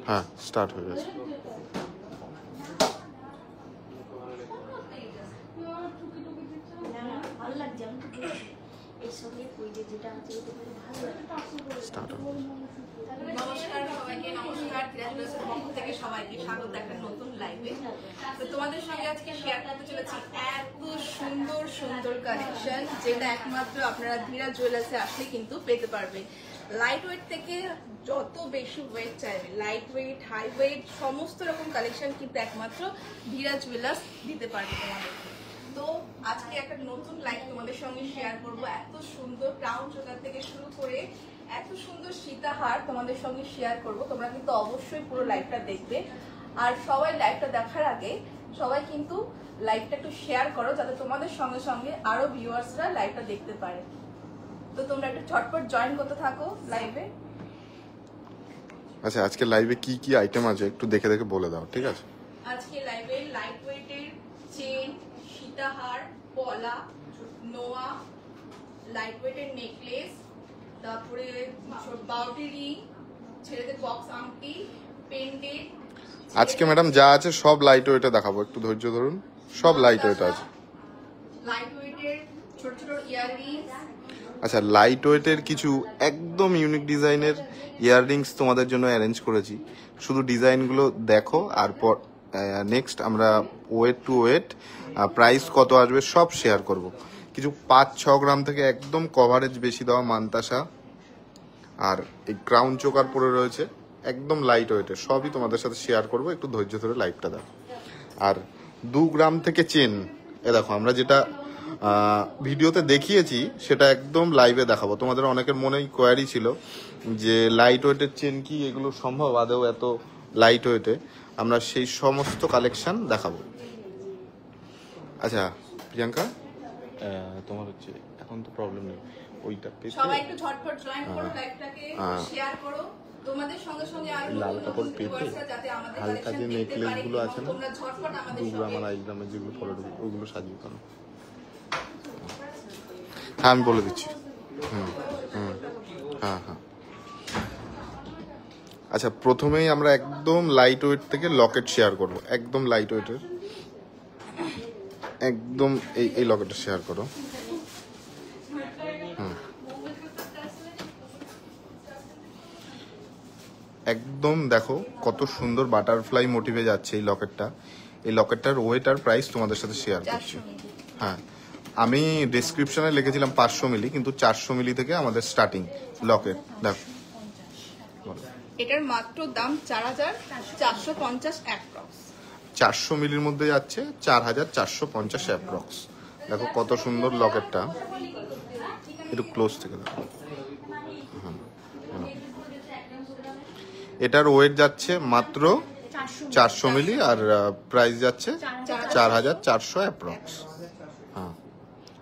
হ্যাঁ স্টার্ট হয়ে গেছে। নমস্কার সবাইকে, নমস্কার গ্র্যাজুয়েশন পক্ষ থেকে সবাইকে স্বাগত একটা নতুন লাইভে। তো তোমাদের সঙ্গে আজকে শেয়ার করতে চলেছি এত সুন্দর সুন্দর কালেকশন, যেটা একমাত্র আপনারা ধীরা জুয়েলার্সে আসলে কিন্তু পেতে পারবে। লাইট ওয়েট থেকে যত বেশি ওয়েট চাইবে, লাইট ওয়েট, হাই ওয়েট, সমস্ত রকম কালেকশন কিন্তু একমাত্র ধীরা জুয়েলার্স দিতে পারবে তোমাদেরকে। তো আজকে একটা নতুন লাইভ তোমাদের সঙ্গে শেয়ার করব। এত সুন্দর ক্রাউন চোকার থেকে শুরু করে এত সুন্দর সীতাহার তোমাদের সঙ্গে শেয়ার করব। তোমরা কিন্তু অবশ্যই পুরো লাইভটা দেখবে। আর সবাই লাইভটা দেখার আগে সবাই কিন্তু লাইভটা একটু শেয়ার করো, যাতে তোমাদের সঙ্গে সঙ্গে আরো ভিউয়ার্সরা লাইভটা দেখতে পারে। তো তোমরা একটু ঝটপট জয়েন করতে থাকো লাইভে। আচ্ছা, আজকে লাইভে কি কি আইটেম আছে একটু দেখে দেখে বলে দাও, ঠিক আছে? আজকে লাইভে লাইট ওয়েটের চেন, সীতাহার, পলা, নোয়া, লাইট ওয়েটের নেকলেস, তারপরে বাউটি রিং, ছেলেদের বক্স আংটি, পেন্ডেন্ট। আজকে ম্যাডাম যা আছে সব লাইট ওয়েটে দেখাবো, একটু ধৈর্য ধরুন। সব লাইট ওয়েটে আছে। লাইট ওয়েটের ছোট ছোট ইয়াররিং। আচ্ছা, লাইট ওয়েটের কিছু একদম ইউনিক ডিজাইনের ইয়াররিংস তোমাদের জন্য অ্যারেঞ্জ করেছি। শুধু ডিজাইনগুলো দেখো, আর পর নেক্সট আমরা ওয়েট টু ওয়েট প্রাইস কত আসবে সব শেয়ার করব। কিছু 5-6 গ্রাম থেকে একদম কভারেজ বেশি দেওয়া মান্তাসা, আর এই ক্রাউন চোকার পরে রয়েছে একদম লাইট ওয়েটের, সবই তোমাদের সাথে শেয়ার করব। একটু ধৈর্য ধরে লাইভটা দেখো। আর 2 গ্রাম থেকে চেন, এ দেখো আমরা যেটা ভিডিওতে দেখিয়েছি সেটা একদম লাইভে দেখাবো। তোমাদের অনেকের মনেই কোয়ারি ছিল যে লাইট ওয়েটের চেন কি এগুলো সম্ভব আদৌ এত লাইট ওয়েটে? আমরা সেই সমস্ত কালেকশন দেখাবো। আচ্ছা প্রিয়াঙ্কা, তোমার হচ্ছে এখন তো প্রবলেম নেই, ওইটা সবাই একটু ঝটপট জয়েন করো, লাইভটাকে শেয়ার করো। তোমাদের সঙ্গে সঙ্গে আরো লাল কাপড় পেতে ভিউয়ার্সরা যাতে আমাদের হালকা যে কালেকশন দেখতে নেকলেস পারে, গুলো আছে না, তোমরা ঝটপট আমাদের 2 গ্রাম সঙ্গে আর 1 গ্রামের যেগুলো ফলো ওগুলো সাজিয়ে করো। হ্যাঁ আমি বলে দিচ্ছি। হ্যাঁ হ্যাঁ। আচ্ছা, প্রথমেই আমরা একদম লাইট ওয়েট থেকে লকেট শেয়ার করব। একদম লাইট ওয়েটের একদম এই লকেটটা শেয়ার করো। একদম দেখো কত সুন্দর বাটারফ্লাই মোটিভে যাচ্ছে এই লকেটটা। এই লকেটটার ওয়েট আর প্রাইস তোমাদের সাথে শেয়ার করছি। হ্যাঁ, আমি ডেসক্রিপশনে লিখেছিলাম 500 মিলি, কিন্তু 400 মিলি থেকে আমাদের স্টার্টিং লকেট। দেখো এটার মাত্র দাম 4450 অ্যাপ্রক্স। 400 মিলির মধ্যে যাচ্ছে 4450 অ্যাপ্রক্স। দেখো কত সুন্দর লকেটটা, একটু ক্লোজ থেকে দেখো। এটার ওয়েট যাচ্ছে মাত্র 400 মিলি, আর প্রাইস যাচ্ছে 4400 অ্যাপ্রক্স। হ্যাঁ,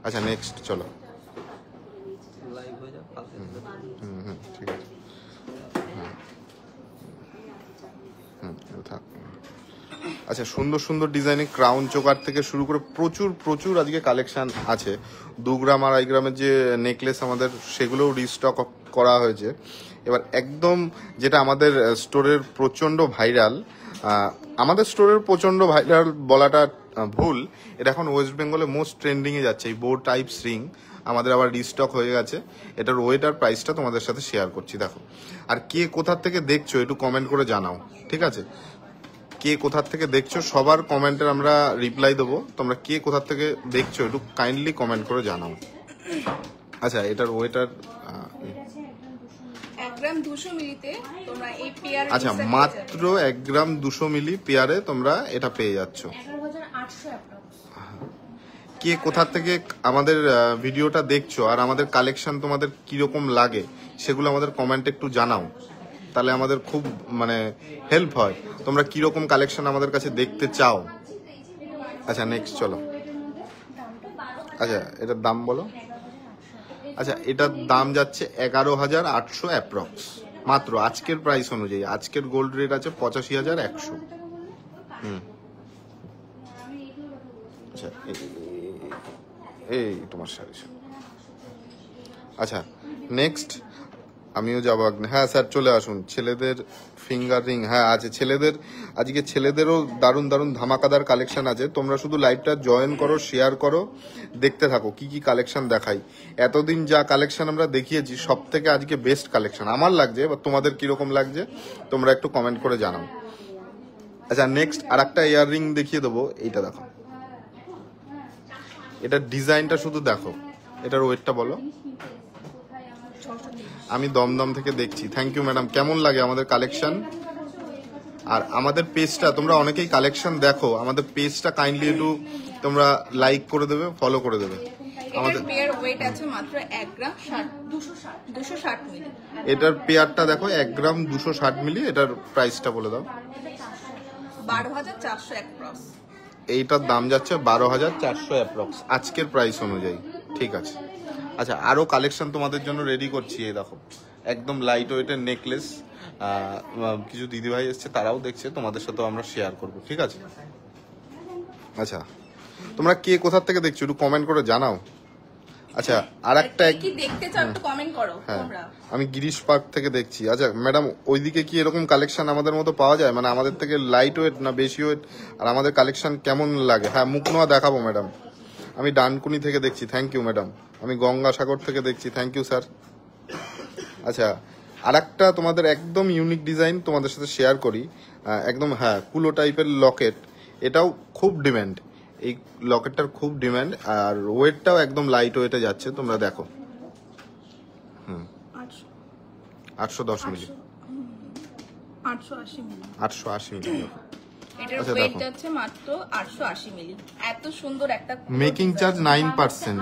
আচ্ছা নেক্সট চলো। ঠিক আছে। থাক। আচ্ছা, সুন্দর সুন্দর ডিজাইনের ক্রাউন চোকার থেকে শুরু করে প্রচুর আজকে কালেকশন আছে। 2 গ্রাম আর 1 গ্রামের যে নেকলেস আমাদের, সেগুলোও রিস্টক করা হয়েছে। এবার একদম যেটা আমাদের স্টোরের প্রচন্ড ভাইরাল, আমাদের স্টোরের প্রচন্ড ভাইরাল বলাটা ভুল, এটা এখন ওয়েস্ট বেঙ্গলে মোস্ট ট্রেন্ডিংয়ে যাচ্ছে। এই বো টাইপস রিং আমাদের আবার রিস্টক হয়ে গেছে। এটার ওয়েট আর প্রাইসটা তোমাদের সাথে শেয়ার করছি। দেখো, আর কে কোথার থেকে দেখছো একটু কমেন্ট করে জানাও, ঠিক আছে? কে কোথার থেকে দেখছো সবার কমেন্টের আমরা রিপ্লাই দেবো। তোমরা কে কোথার থেকে দেখছো একটু কাইন্ডলি কমেন্ট করে জানাও। আচ্ছা, এটার ওয়েটার 1 গ্রাম 200 মিলিতে তোমরা এই পেয়ার, আচ্ছা মাত্র 1 গ্রাম 200 মিলি পেয়ারে তোমরা এটা পেয়ে যাচ্ছ। 11800 অ্যাপ্রক্স। কে কোথা থেকে আমাদের ভিডিওটা দেখছো আর আমাদের কালেকশন তোমাদের কিরকম লাগে সেগুলো আমাদের কমেন্টে একটু জানাও, তাহলে আমাদের খুব মানে হেল্প হয়। তোমরা কিরকম কালেকশন আমাদের কাছে দেখতে চাও। আচ্ছা নেক্সট চলো। আচ্ছা এটার দাম বলো। আচ্ছা, এটার দাম যাচ্ছে 11800 অ্যাপ্রক্স, মাত্র আজকের প্রাইস অনুযায়ী। আজকের গোল্ড রেট আছে 85100। আচ্ছা এই তোমার শাড়ি। আচ্ছা নেক্সট আমিও যাবো আগ্নে। হ্যাঁ স্যার চলে আসুন। ছেলেদের ফিঙ্গার রিং হ্যাঁ আছে, ছেলেদের আজকে ছেলেদেরও দারুণ দারুণ ধামাকাদার কালেকশন আছে। তোমরা শুধু লাইভটা জয়েন করো, শেয়ার করো, দেখতে থাকো কি কি কালেকশন দেখাই। এতদিন যা কালেকশন আমরা দেখিয়েছি সব থেকে আজকে বেস্ট কালেকশন আমার লাগছে, বা তোমাদের কিরকম লাগছে তোমরা একটু কমেন্ট করে জানাও। আচ্ছা নেক্সট আর একটা ইয়াররিং দেখিয়ে দেবো, এইটা দেখো, এটার ডিজাইনটা শুধু দেখো, এটার ওয়েটটা বলো। আমি দমদম থেকে দেখছি। Thank you madam. কেমন লাগে আমাদের কালেকশন? আর আমাদের পেজটা তোমরা অনেকেই কালেকশন দেখো, আমাদের পেজটা কাইন্ডলি একটু তোমরা লাইক করে দেবে, ফলো করে দেবে। আমাদের পেয়ার ওয়েট আছে মাত্র 1 গ্রাম 260 মিলি। এটার পেয়ারটা দেখো 1 গ্রাম 260 মিলি। এটার প্রাইসটা বলে দাও। 12,400 অ্যাপ্রক্স। এইটার দাম যাচ্ছে 12,400 অ্যাপ্রক্স আজকের প্রাইস অনুযায়ী। ঠিক আছে। আচ্ছা আরো কালেকশন তোমাদের জন্য রেডি করছি। এই দেখো একদম লাইট ওয়েটের নেকলেস, কিছু দিদিভাই এসছে তারাও দেখছে, তোমাদের সাথেও আমরা শেয়ার করব। ঠিক আছে। আচ্ছা তোমরা কে কোথা থেকে দেখছো একটু কমেন্ট করে জানাও। আচ্ছা আর একটা কি দেখতে চাও একটু কমেন্ট করো তোমরা। আমি গিরিশ পার্ক থেকে দেখছি। আচ্ছা ম্যাডাম ওইদিকে কি এরকম কালেকশন আমাদের মতো পাওয়া যায়, মানে আমাদের থেকে লাইট ওয়েট না বেশি ওয়েট, আর আমাদের কালেকশন কেমন লাগে? হ্যাঁ মুখ নোয়া দেখাবো ম্যাডাম। আমি ডানকুনি থেকে দেখছি। Thank you madam. আমি গঙ্গাসাগর থেকে দেখছি। Thank you sir. আচ্ছা আর একটা তোমাদের একদম ইউনিক ডিজাইন তোমাদের সাথে শেয়ার করি। একদম হ্যাঁ কুলো টাইপের লকেট, এটাও খুব ডিমান্ড। এই লকেটটার খুব ডিমান্ড, আর ওয়েটটাও একদম লাইট ওয়েটে যাচ্ছে। তোমরা দেখো 810 মিলি, 880 মিলি, 880 মিলি। এটার ওয়েট আছে মাত্র 880 মিলি। এত সুন্দর একটা মেকিং চার্জ 9%।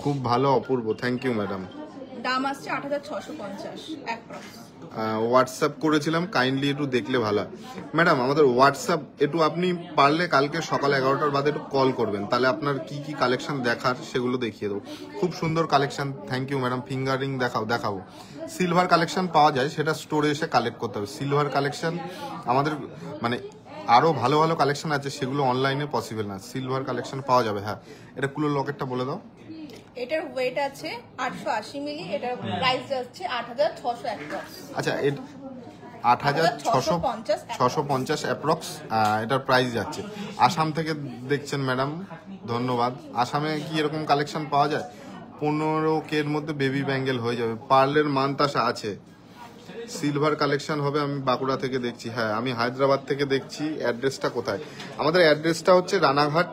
খুব ভালো অপূর্ব। Thank you madam. দাম আসছে 8,650 অ্যাপ্রক্স। হোয়াটসঅ্যাপ করেছিলাম, কাইন্ডলি একটু দেখলে ভালো। ম্যাডাম আমাদের হোয়াটসঅ্যাপ একটু আপনি পারলে কালকে সকাল 11টার বাদে একটু কল করবেন, তাহলে আপনার কি কি কালেকশন দেখার সেগুলো দেখিয়ে দেবো। খুব সুন্দর collection. Thank you madam. Finger ring দেখাবো। সিলভার কালেকশন পাওয়া যায়, সেটা স্টোরে এসে কালেক্ট করতে হবে। সিলভার কালেকশন আমাদের মানে আরো ভালো ভালো কালেকশন আছে, সেগুলো অনলাইনে পসিবল না। সিলভার কালেকশন পাওয়া যাবে। হ্যাঁ এটা কুলোর লকেটটা বলে দাও। এটার ওয়েট আছে 880 মিলি। এটার প্রাইস যাচ্ছে 8,600 অ্যাপ্রক্স। আচ্ছা 8,650 অ্যাপ্রক্স এটার প্রাইস যাচ্ছে। আসাম থেকে দেখছেন ম্যাডাম, ধন্যবাদ। আসামে কি এরকম কালেকশন পাওয়া যায়? 15K এর মধ্যে বেবি ব্যাঙ্গেল হয়ে যাবে। পার্লের মানতাসা আছে। সিলভার কালেকশন হবে। আমি বাঁকুড়া থেকে দেখছি। হ্যাঁ আমি হায়দ্রাবাদ থেকে দেখছি। অ্যাড্রেসটা কোথায়? আমাদের অ্যাড্রেসটা হচ্ছে রানাঘাট।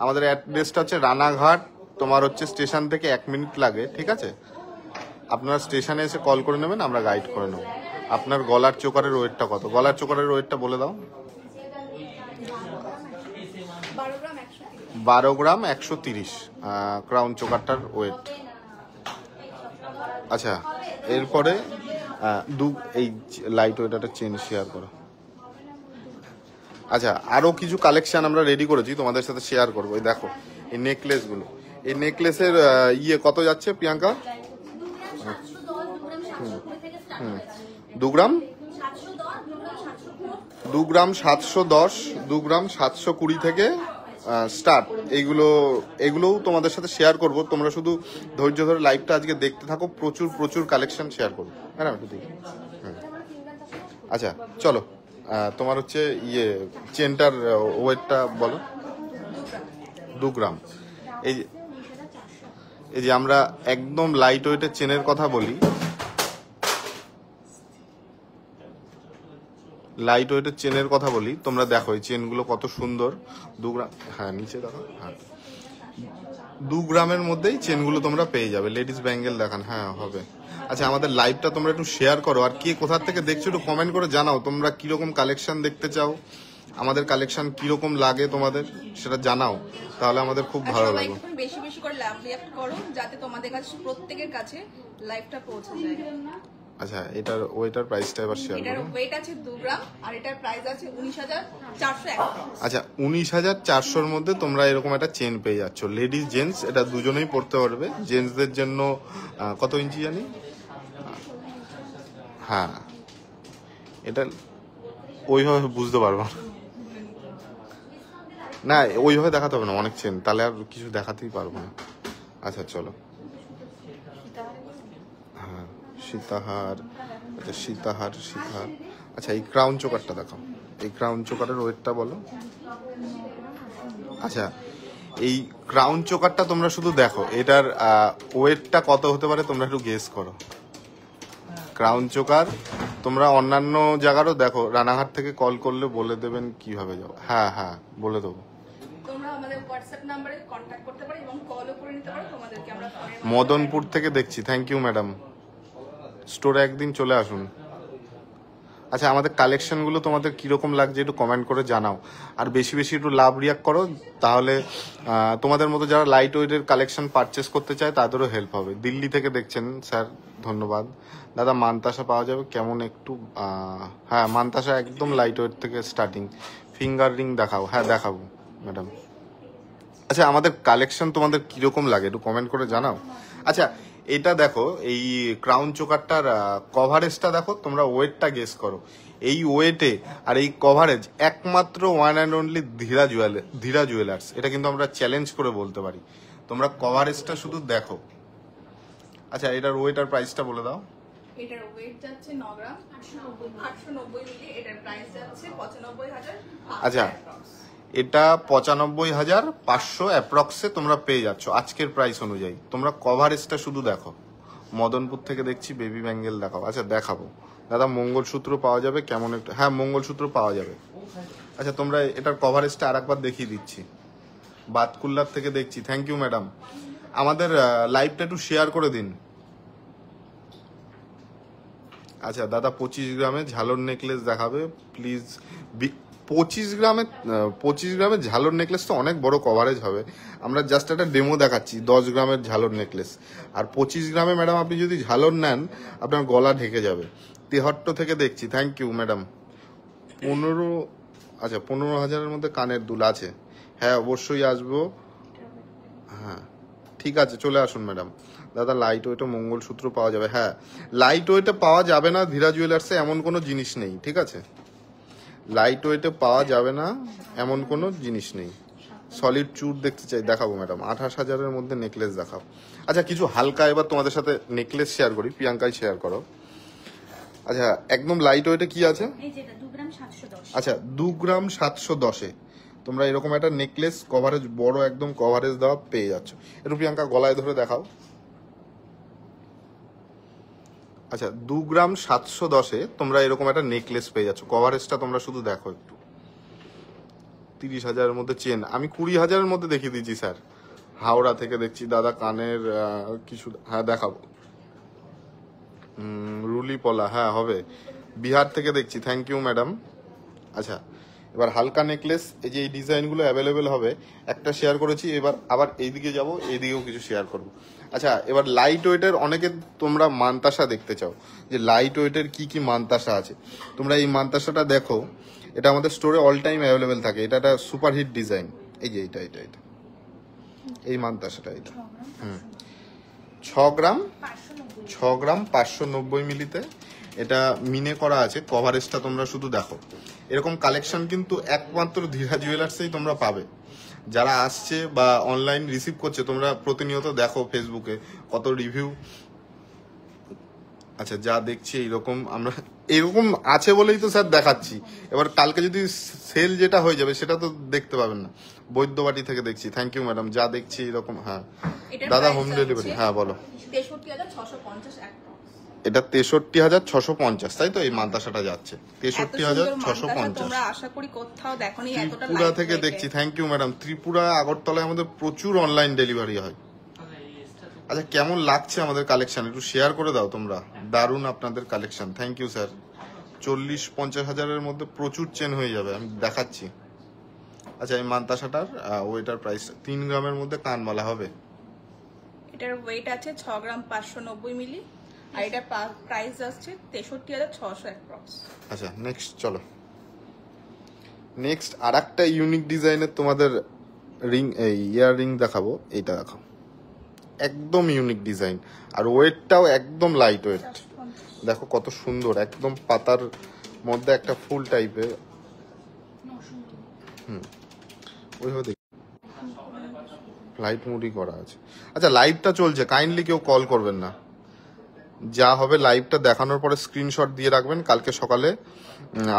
আমাদের অ্যাড্রেসটা হচ্ছে রানাঘাট। তোমার হচ্ছে স্টেশন থেকে 1 মিনিট লাগে। ঠিক আছে, আপনারা স্টেশনে এসে কল করে নেবেন, আমরা গাইড করে নেব। আপনার গলার চোকারের ওয়েটটা কত? গলার চোকারের ওয়েটটা বলে দাও। 12 গ্রাম 130 ক্রাউন চোকারটার ওয়েট। আচ্ছা এরপরে এই লাইট ওয়েট একটা চেন শেয়ার করো। আচ্ছা আরো কিছু কালেকশন আমরা রেডি করেছি, তোমাদের সাথে শেয়ার করবো। এই দেখো এই নেকলেসগুলো, এই নেকলেসের কত যাচ্ছে প্রিয়াঙ্কা? 2 গ্রাম 710, 2 গ্রাম 720 থেকে স্টার্ট। এগুলোও তোমাদের সাথে শেয়ার করব। তোমরা শুধু ধৈর্য ধরে লাইভটা আজকে দেখতে থাকো। প্রচুর কালেকশন শেয়ার করবো। হ্যাঁ একটু দেখি। আচ্ছা চলো তোমার হচ্ছে চেনটার ওয়েটটা বলো। 2 গ্রাম। এই যে আমরা একদম লাইট ওয়েটের চেনের কথা বলি, লাইট ওয়েটের চেনের কথা বলি, তোমরা দেখো এই চেনগুলো কত সুন্দর। 2 গ্রাম, হ্যাঁ নিচে দেখো, হ্যাঁ 2 গ্রামের মধ্যেই চেনগুলো তোমরা পেয়ে যাবে। লেডিস ব্যাঙ্গেল দেখান, হ্যাঁ হবে। আচ্ছা আমাদের লাইভটা তোমরা একটু শেয়ার করো, আর কে কোথা থেকে দেখছো একটু কমেন্ট করে জানাও। তোমরা কিরকম কালেকশন দেখতে চাও, আমাদের কালেকশন কিরকম লাগে তোমাদের সেটা জানাও, তাহলে আমাদের খুব ভালো লাগবে। বেশি বেশি করে লাভ রিঅ্যাক্ট করো, যাতে তোমাদের কাছে প্রত্যেকের কাছে লাইভটা পৌঁছে যায়। আচ্ছা ওইটার প্রাইসটা এবার শেয়ার করো। এটার ওয়েট আছে 2 গ্রাম আর এটার প্রাইস আছে 19,400। আচ্ছা 19,400 এর মধ্যে তোমরা এরকম একটা চেন পেয়ে যাচ্ছ। লেডিস জেন্টস এটা দুজনেই পড়তে পারবে। জেন্টসদের জন্য কত ইঞ্চি জানি? হ্যাঁ এটা ওইভাবে বুঝতে পারবো না, ওইভাবে দেখাতে হবে না, অনেক চেন, তাহলে আর কিছু দেখাতেই পারবো না। আচ্ছা চলো, হ্যাঁ সীতাহার, আচ্ছা সীতাহার। আচ্ছা এই ক্রাউন চোকারটা দেখাও, এই ক্রাউন চোকারের ওয়েটটা বলো। আচ্ছা এই ক্রাউন চোকারটা তোমরা শুধু দেখো, এটার ওয়েটটা কত হতে পারে তোমরা একটু গেস করো। ক্রাউন চোকার তোমরা অন্যান্য জায়গারও দেখো, রানাঘাট থেকে কল করলে বলে দেবেন কিভাবে যাবো। হ্যাঁ হ্যাঁ বলে দেবো। তোমরা আমাদের হোয়াটসঅ্যাপ নম্বরে কন্ট্যাক্ট করতে পারো এবং কলও করে নিতে পারো, তোমাদেরকে আমরা মদনপুর থেকে দেখছি, থ্যাংক ইউ ম্যাডাম। স্টোরে একদিন চলে আসুন। আচ্ছা আমাদের কালেকশনগুলো তোমাদের কিরকম লাগছে একটু কমেন্ট করে জানাও, আর বেশি বেশি একটু লাভ রিয়াক্ট করো, তাহলে তোমাদের মতো যারা লাইট ওয়েটের কালেকশন পারচেস করতে চায় তাদেরও হেল্প হবে। দিল্লি থেকে দেখছেন স্যার, ধন্যবাদ। দাদা মানতাসা পাওয়া যাবে কেমন একটু? হ্যাঁ মানতাসা একদম লাইট ওয়েট থেকে স্টার্টিং। ফিঙ্গার রিং দেখাও, হ্যাঁ দেখাবো ম্যাডাম। আচ্ছা আমাদের কালেকশন তোমাদের কিরকম লাগে একটু কমেন্ট করে জানাও। আচ্ছা এটা দেখো, এই ক্রাউন চোকারটার কভারেজটা দেখো, তোমরা ওয়েটটা গেস করো। এই ওয়েটে আর এই কভারেজ একমাত্র ওয়ান অ্যান্ড অনলি ধীরা জুয়েলার্স, এটা কিন্তু আমরা চ্যালেঞ্জ করে বলতে পারি। তোমরা কভারেজটা শুধু দেখো। আচ্ছা এটার ওয়েট আর প্রাইসটা বলে দাও। এটার ওয়েট যাচ্ছে 9 গ্রাম 890 মিলি, এটার প্রাইস যাচ্ছে 95,000। আচ্ছা এটা 95,500 অ্যাপ্রক্সে তোমরা পেয়ে যাচ্ছ আজকের প্রাইস অনুযায়ী। তোমরা কভারেজটা শুধু দেখো। মদনপুর থেকে দেখছি বেবি ব্যাঙ্গেল দেখাও। আচ্ছা দেখাবো দাদা। মঙ্গলসূত্র পাওয়া যাবে কেমন একটু? হ্যাঁ মঙ্গলসূত্র পাওয়া যাবে। আচ্ছা তোমরা এটার কভারেজটা আর একবার দেখিয়ে দিচ্ছি। বাতকুল্লার থেকে দেখছি, থ্যাংক ইউ ম্যাডাম। আমাদের লাইভটা একটু শেয়ার করে দিন। আচ্ছা দাদা 25 গ্রামে ঝালর নেকলেস দেখাবে প্লিজ। 25 গ্রামের ঝালর নেকলেস তো অনেক বড় কভারেজ হবে, আমরা জাস্ট একটা ডেমো দেখাচ্ছি 10 গ্রামের ঝালর নেকলেস। আর 25 গ্রামে ম্যাডাম আপনি যদি ঝালর নেন আপনার গলা ঢেকে যাবে। তেহট্ট থেকে দেখছি, থ্যাংক ইউ ম্যাডাম। 15,000-এর মধ্যে কানের দুল আছে? হ্যাঁ অবশ্যই আসবো। হ্যাঁ ঠিক আছে চলে আসুন ম্যাডাম। দাদা লাইট ওয়েটে মঙ্গলসূত্র পাওয়া যাবে? হ্যাঁ লাইট ওয়েটে পাওয়া যাবে না ধীরা জুয়েলার্সে এমন কোনো জিনিস নেই, ঠিক আছে? লাইট ওয়েটে পাওয়া যাবে না এমন কোনো জিনিস নেই। সলিড চুর দেখতে চাই, দেখাবো ম্যাডাম। 28,000-এর মধ্যে নেকলেস দেখাও। আচ্ছা কিছু হালকা এবার তোমাদের সাথে নেকলেস শেয়ার করি, প্রিয়াঙ্কাই শেয়ার করো। আচ্ছা একদম লাইট ওয়েটে কি আছে? আচ্ছা 2 গ্রাম 710-এ তোমরা এরকম একটা নেকলেস কভারেজ, বড় একদম কভারেজ দেওয়া পেয়ে যাচ্ছ। একটু প্রিয়াঙ্কা গলায় ধরে দেখাও। আচ্ছা 2 গ্রাম 710-এ তোমরা এরকম একটা নেকলেস পেয়ে যাচ্ছ। কভারেজটা তোমরা শুধু দেখো একটু। 30,000-এর মধ্যে চেন আমি 20,000-এর মধ্যে দেখিয়ে দিচ্ছি স্যার। হাওড়া থেকে দেখছি দাদা কানের কিছু, হ্যাঁ দেখাবো। রুলি পলা, হ্যাঁ হবে। বিহার থেকে দেখছি, থ্যাংক ইউ ম্যাডাম। আচ্ছা এবার হালকা নেকলেস, এই যে এই ডিজাইনগুলো অ্যাভেলেবেল হবে। একটা শেয়ার করেছি, এবার আবার এইদিকে যাব, এইদিকেও কিছু শেয়ার করব। আচ্ছা এবার লাইট ওয়েটের অনেকে তোমরা মানতাসা দেখতে চাও, যে লাইট ওয়েটের কি কি মানতাসা আছে। তোমরা এই মানতাসাটা দেখো, এটা আমাদের স্টোরে অল টাইম অ্যাভেলেবেল থাকে। এটা একটা সুপারহিট ডিজাইন। এই যে এটা এই মানতাসাটা এটা 6 গ্রাম 590 মিলিতে এটা মিনে করা আছে। কভারেজটা তোমরা শুধু দেখো। এরকম কালেকশন কিন্তু একমাত্র ধীরা জুয়েলার্সেই তোমরা পাবে। যারা আসছে বা অনলাইন রিসিভ করছে, তোমরা প্রতিনিয়ত দেখো ফেসবুকে কত রিভিউ। আচ্ছা যা দেখছি এইরকম আমরা এরকম আছে বলেই তো স্যার দেখাচ্ছি। এবার কালকে যদি সেল যেটা হয়ে যাবে সেটা তো দেখতে পাবেন না। বৈদ্যবাটি থেকে দেখছি, থ্যাংক ইউ ম্যাডাম। যা দেখছি এরকম। হ্যাঁ দাদা হোম ডেলিভারি, হ্যাঁ বলো। 63,650 এটা 63,650, তাই তো? এই মাদ্রাসাটা যাচ্ছে 63,650। তোমরা আশা করি কোথাও দেখোনি এতটা। ত্রিপুরা থেকে দেখছি, থ্যাংক ইউ ম্যাডাম। ত্রিপুরা আগরতলায় আমাদের প্রচুর অনলাইন ডেলিভারি হয়। আচ্ছা কেমন লাগছে আমাদের কালেকশন একটু শেয়ার করে দাও তোমরা। দারুণ আপনাদের কালেকশন, থ্যাংক ইউ স্যার। 40-50 হাজারের মধ্যে প্রচুর চেন হয়ে যাবে, আমি দেখাচ্ছি। আচ্ছা এই মান্তাসাটার ওয়েটার প্রাইস 3 গ্রামের মধ্যে কানমালা হবে। এটার ওয়েট আছে 6 গ্রাম 590 মিলি, আর এটার প্রাইস আসছে 63,600 অ্যাপ্রক্স। আচ্ছা নেক্সট চলো। নেক্সট আর একটা ইউনিক ডিজাইনের তোমাদের রিং, এই ইয়ার রিং দেখাবো। এইটা দেখাও, একদম ইউনিক ডিজাইন, আর ওয়েটটাও একদম লাইট ওয়েট। দেখো কত সুন্দর, একদম পাতার মধ্যে একটা ফুল টাইপের। ওইভাবে দেখি লাইট মুডি করা আছে। আচ্ছা লাইভটা চলছে, কাইন্ডলি কেউ কল করবেন না। যা হবে লাইভটা দেখানোর পরে স্ক্রিনশট দিয়ে রাখবেন, কালকে সকালে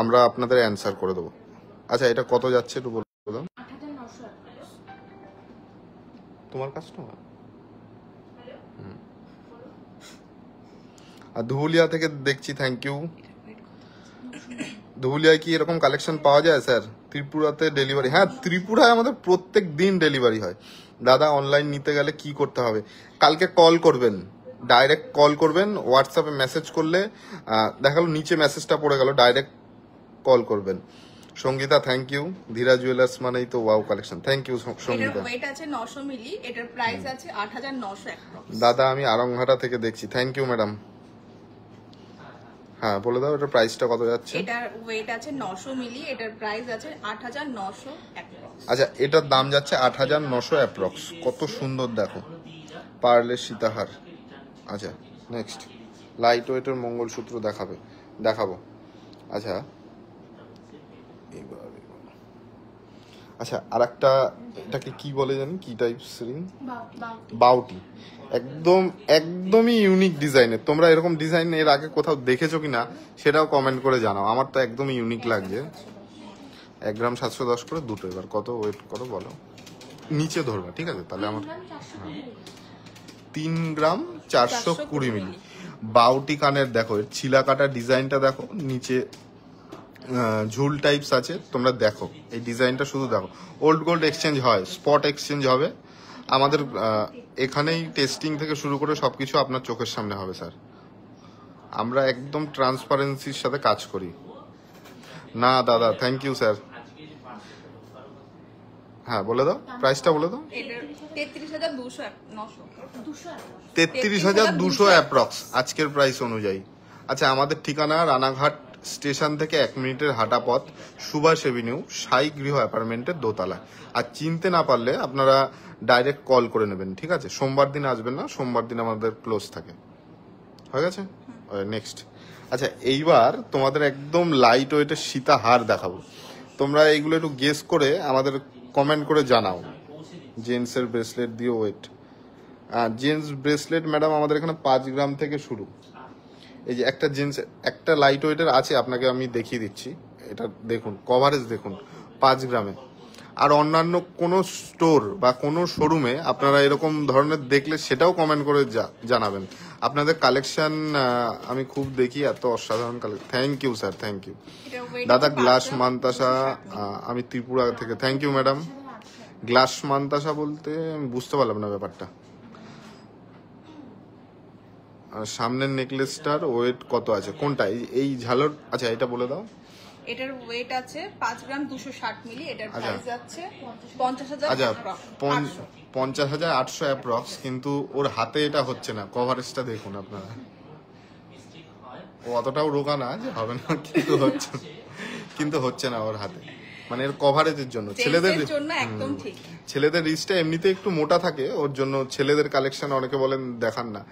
আমরা আপনাদের অ্যান্সার করে দেবো। আচ্ছা এটা কত যাচ্ছে একটু বলে দাও। তোমার কাস্টমার? আর ধুলিয়া থেকে দেখছি, থ্যাংক ইউ। ধুলিয়ায় কি এরকম কালেকশন পাওয়া যায় স্যার? ত্রিপুরাতে ডেলিভারি? হ্যাঁ, ত্রিপুরায় আমাদের প্রত্যেক দিন ডেলিভারি হয়। দাদা অনলাইন নিতে গেলে কি করতে হবে? কালকে কল করবেন, ডাইরেক্ট কল করবেন, হোয়াটসঅ্যাপে মেসেজ করলে দেখালো নিচে মেসেজটা পড়ে গেল, ডাইরেক্ট কল করবেন। Sangeeta thank you. Dhira jewellers মানেই তো ওয়াও কালেকশন, থ্যাংক ইউ এটার সঙ্গীতা। ওয়েট আছে 900 মিলি, এটার প্রাইস আছে 8900 অ্যাপ্রক্স। দাদা আমি আরংঘাটা থেকে দেখছি, থ্যাংক ইউ ম্যাডাম। হ্যাঁ বলে দাও এটার প্রাইসটা কত যাচ্ছে? এটার ওয়েট আছে 900 মিলি, এটার প্রাইস আছে 8900 অ্যাপ্রক্স। আচ্ছা এটার দাম যাচ্ছে 8900 অ্যাপ্রক্স। কত সুন্দর দেখো, পার্লের সীতাহার। আচ্ছা নেক্সট লাইট ওয়েটের মঙ্গলসূত্র দেখাবো। আচ্ছা আচ্ছা আর একটা, এটাকে কি বলে জানি, কি টাইপস রিং? বাউটি। একদমই ইউনিক ডিজাইনের। তোমরা এরকম ডিজাইন এর আগে কোথাও দেখেছো কিনা সেটাও কমেন্ট করে জানাও। আমার তো একদমই ইউনিক লাগছে। 1 গ্রাম 710 করে দুটো। এবার কত ওয়েট করো বলো, নিচে ধরবে ঠিক আছে? তাহলে আমার 3 গ্রাম 420 মিলি। বাউটি কানের দেখো, এর ছিলা কাটা ডিজাইনটা দেখো, নিচে ঝুল টাইপস আছে। তোমরা দেখো এই ডিজাইনটা, শুধু দেখো। ওল্ড গোল্ড এক্সচেঞ্জ হয়, স্পট এক্সচেঞ্জ হবে আমাদের এখানেই। টেস্টিং থেকে শুরু করে সবকিছু আপনার চোখের সামনে হবে স্যার। আমরা একদম ট্রান্সপারেন্সির সাথে কাজ করি। না দাদা থ্যাংক ইউ স্যার। হ্যাঁ বলে দাও, প্রাইসটা বলে দাও। এটার 33200 33,200 অ্যাপ্রক্স আজকের প্রাইস অনুযায়ী। আচ্ছা আমাদের ঠিকানা রানাঘাট স্টেশন থেকে 1 মিনিটের হাঁটা পথ, সুভাষ এভিনিউ, সাই গৃহ অ্যাপার্টমেন্টের দোতলায়। আর চিনতে না পারলে আপনারা ডাইরেক্ট কল করে নেবেন, ঠিক আছে? সোমবার দিন আসবেন না, সোমবার দিন আমাদের ক্লোজ থাকে। হয়ে গেছে? নেক্সট। আচ্ছা এইবার তোমাদের একদম লাইট ওয়েটের সীতাহার দেখাবো। তোমরা এইগুলো একটু গেস করে আমাদের কমেন্ট করে জানাও। জেন্টসের ব্রেসলেট দিয়ে ওয়েট। জেন্টস ব্রেসলেট ম্যাডাম আমাদের এখানে 5 গ্রাম থেকে শুরু। এই যে একটা জেন্টস, একটা লাইট ওয়েটের আছে, আপনাকে আমি দেখিয়ে দিচ্ছি। এটা দেখুন, কভারেজ দেখুন 5 গ্রামে। আর অন্যান্য কোনো স্টোর বা কোনো শোরুমে আপনারা এরকম ধরনের দেখলে সেটাও কমেন্ট করে জানাবেন। আপনাদের কালেকশন আমি খুব দেখি, এত অসাধারণ collection. Thank you sir, thank you দাদা। গ্লাস মান্তাসা, আমি ত্রিপুরা থেকে, thank you madam. Glass Mantasa বলতে আমি বুঝতে পারলাম না ব্যাপারটা। সামনের নেকলেসটার ওয়েট কত আছে কোনটা? এই ঝালর? আচ্ছা এটা বলে দাও। এটার ওয়েট আছে 5 গ্রাম 260 মিলি, এটার প্রাইস আছে 50,000। আচ্ছা 50,800 অ্যাপ্রক্স। কিন্তু ওর হাতে এটা হচ্ছে না, কভারেজটা দেখুন আপনারা। ও অতটাও রোগা না যে হবে না, কিন্তু হচ্ছে না ওর হাতে, মানে এর কভারেজের জন্য। ছেলেদের জন্য একদম ঠিক। ছেলেদের রিস্টটা এমনিতে একটু মোটা থাকে, ওর জন্য ছেলেদের কালেকশন অনেকে বলেন দেখান না।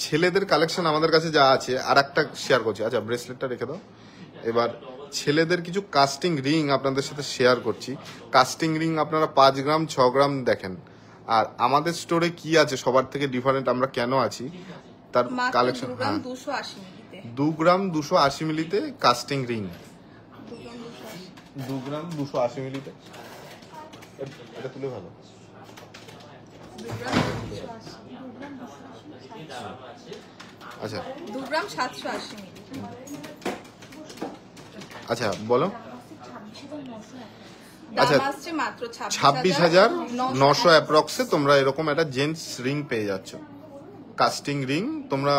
ছেলেদের কালেকশন আমাদের কাছে যা আছে, আর একটা শেয়ার করছি। আচ্ছা ব্রেসলেটটা রেখে দাও। এবার ছেলেদের কিছু কাস্টিং রিং আপনাদের সাথে শেয়ার করছি। কাস্টিং রিং আপনারা 5 গ্রাম 6 গ্রাম দেখেন। আর আমাদের স্টোরে কি আছে সবার থেকে ডিফারেন্ট, আমরা কেন আছি তার কালেকশন। 2 গ্রাম 280 মিলিতে কাস্টিং রিং। 2 গ্রাম 280 মিলিতে এটা তুলে ভালো। আচ্ছা 2 গ্রাম 780 মিলি। আচ্ছা বলো। আচ্ছা মাত্র 26,900 অ্যাপ্রক্সে তোমরা এরকম একটা জেন্টস রিং পেয়ে যাচ্ছ। কাস্টিং রিং তোমরা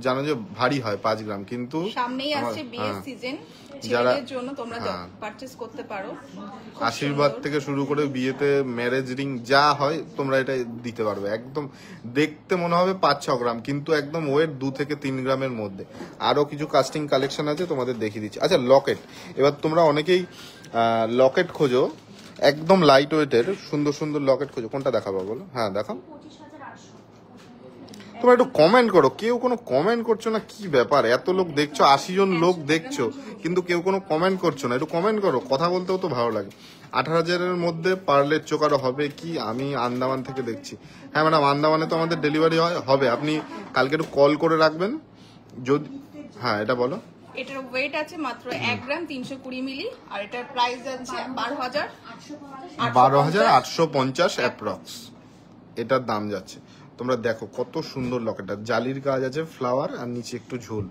জানো যে ভারী হয় 5 গ্রাম, কিন্তু সামনেই আসছে বিয়ের সিজন, ছেলেদের জন্য তোমরা পারচেজ করতে পারো। আশীর্বাদ থেকে শুরু করে বিয়েতে ম্যারেজ রিং যা হয় তোমরা এটা দিতে পারবে। একদম দেখতে মনে হবে 5-6 গ্রাম, কিন্তু একদম ওয়েট 2 থেকে 3 গ্রামের মধ্যে। আরো কিছু কাস্টিং কালেকশন আছে, তোমাদের দেখিয়ে দিচ্ছি। আচ্ছা লকেট, এবার তোমরা অনেকেই লকেট খোঁজো, একদম লাইট ওয়েটের সুন্দর সুন্দর লকেট খোঁজো। কোনটা দেখাবো বলো? হ্যাঁ দেখাও। তোমরা একটু কমেন্ট করো। কেউ কোনো কমেন্ট করছো না, কি ব্যাপার? এত লোক দেখছো, 80 জন লোক দেখছো, কিন্তু কেউ কোনো কমেন্ট করছো না। একটু কমেন্ট করো, কথা বলতেও তো ভালো লাগে। 18,000-এর মধ্যে পার্লের চোকারও হবে কি? আমি আন্দামান থেকে দেখছি। হ্যাঁ ম্যাডাম, আন্দামানে তো আমাদের ডেলিভারি হবে। আপনি কালকে একটু কল করে রাখবেন, যদি হ্যাঁ এটা বলো। এটার ওয়েট আছে মাত্র 1 গ্রাম 320 মিলি, আর এটার প্রাইস যাচ্ছে 12,850 অ্যাপ্রক্স এটার দাম যাচ্ছে। তোমরা দেখো কত সুন্দর লকেটটা, জালির কাজ আছে, ফ্লাওয়ার আর নিচে একটু ঝুল।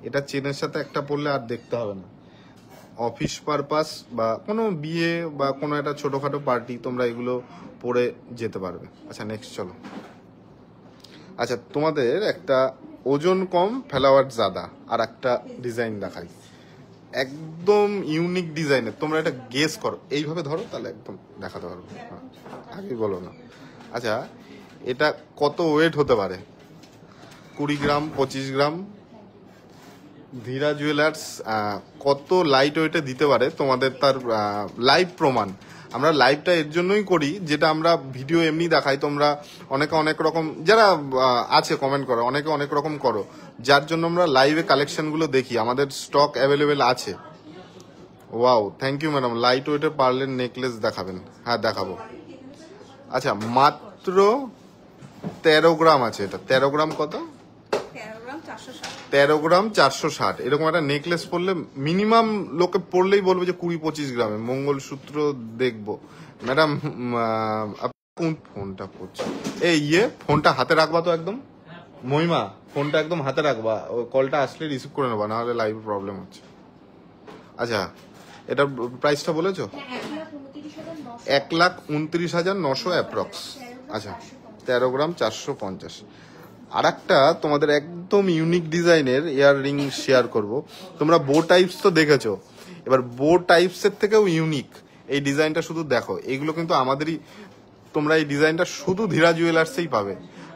এটা চেনের সাথে একটা পরলে আর দেখতে হবে না। অফিস পারপাস বা কোনো বিয়ে বা কোনো একটা ছোটখাটো পার্টি তোমরা এগুলো পরে যেতে পারবে। আচ্ছা নেক্সট চলো। আচ্ছা তোমাদের একটা ওজন কম ফ্লাওয়ার জাদা আর একটা ডিজাইন দেখাই, একদম ইউনিক ডিজাইনের। তোমরা এটা গেস করো, এইভাবে ধরো তাহলে একদম দেখাতে পারবো। হ্যাঁ, আগে বলো না। আচ্ছা এটা কত ওয়েট হতে পারে? 20 গ্রাম, 25 গ্রাম। ধীরা জুয়েলার্স কত লাইট ওয়েটে দিতে পারে তোমাদের তার লাইভ প্রমাণ। আমরা লাইভটা এর জন্যই করি, যেটা আমরা ভিডিও এমনি দেখাই, তোমরা অনেকে অনেক রকম যারা আছে কমেন্ট করো, অনেকে অনেক রকম করো, যার জন্য আমরা লাইভে কালেকশনগুলো দেখি। আমাদের স্টক অ্যাভেলেবেল আছে। Wow, thank you madam. Light ওয়েটের পার্লের নেকলেস দেখাবেন? হ্যাঁ দেখাবো। আচ্ছা মাত্র 13 গ্রাম আছে এটা। 13 গ্রাম কত? 13 গ্রাম 460। এরকম একটা নেকলেস পরলে মিনিমাম লোকে পড়লেই বলবে যে 20-25 গ্রামে। মঙ্গলসূত্র দেখবো ম্যাডাম। কোন ফোনটা করছে? এই ফোনটা হাতে রাখবা তো একদম। মহিমা ফোনটা একদম হাতে রাখবা, ওই কলটা আসলে রিসিভ করে নেবা, নাহলে লাইভ প্রবলেম হচ্ছে। আচ্ছা এটার প্রাইসটা বলেছো? 1,29,900 অ্যাপ্রক্স। আচ্ছা 13 গ্রাম 450। আর একটা তোমাদের একদম ইউনিক ডিজাইনের ইয়াররিং শেয়ার করব। তোমরা বো টাইপস তো দেখেছো, এবার বো টাইপস এর থেকেও ইউনিক এই ডিজাইনটা। শুধু দেখো, এগুলো কিন্তু আমাদেরই। তোমরা এই ডিজাইনটা শুধু ধীরা জুয়েলার্সেই পাবে।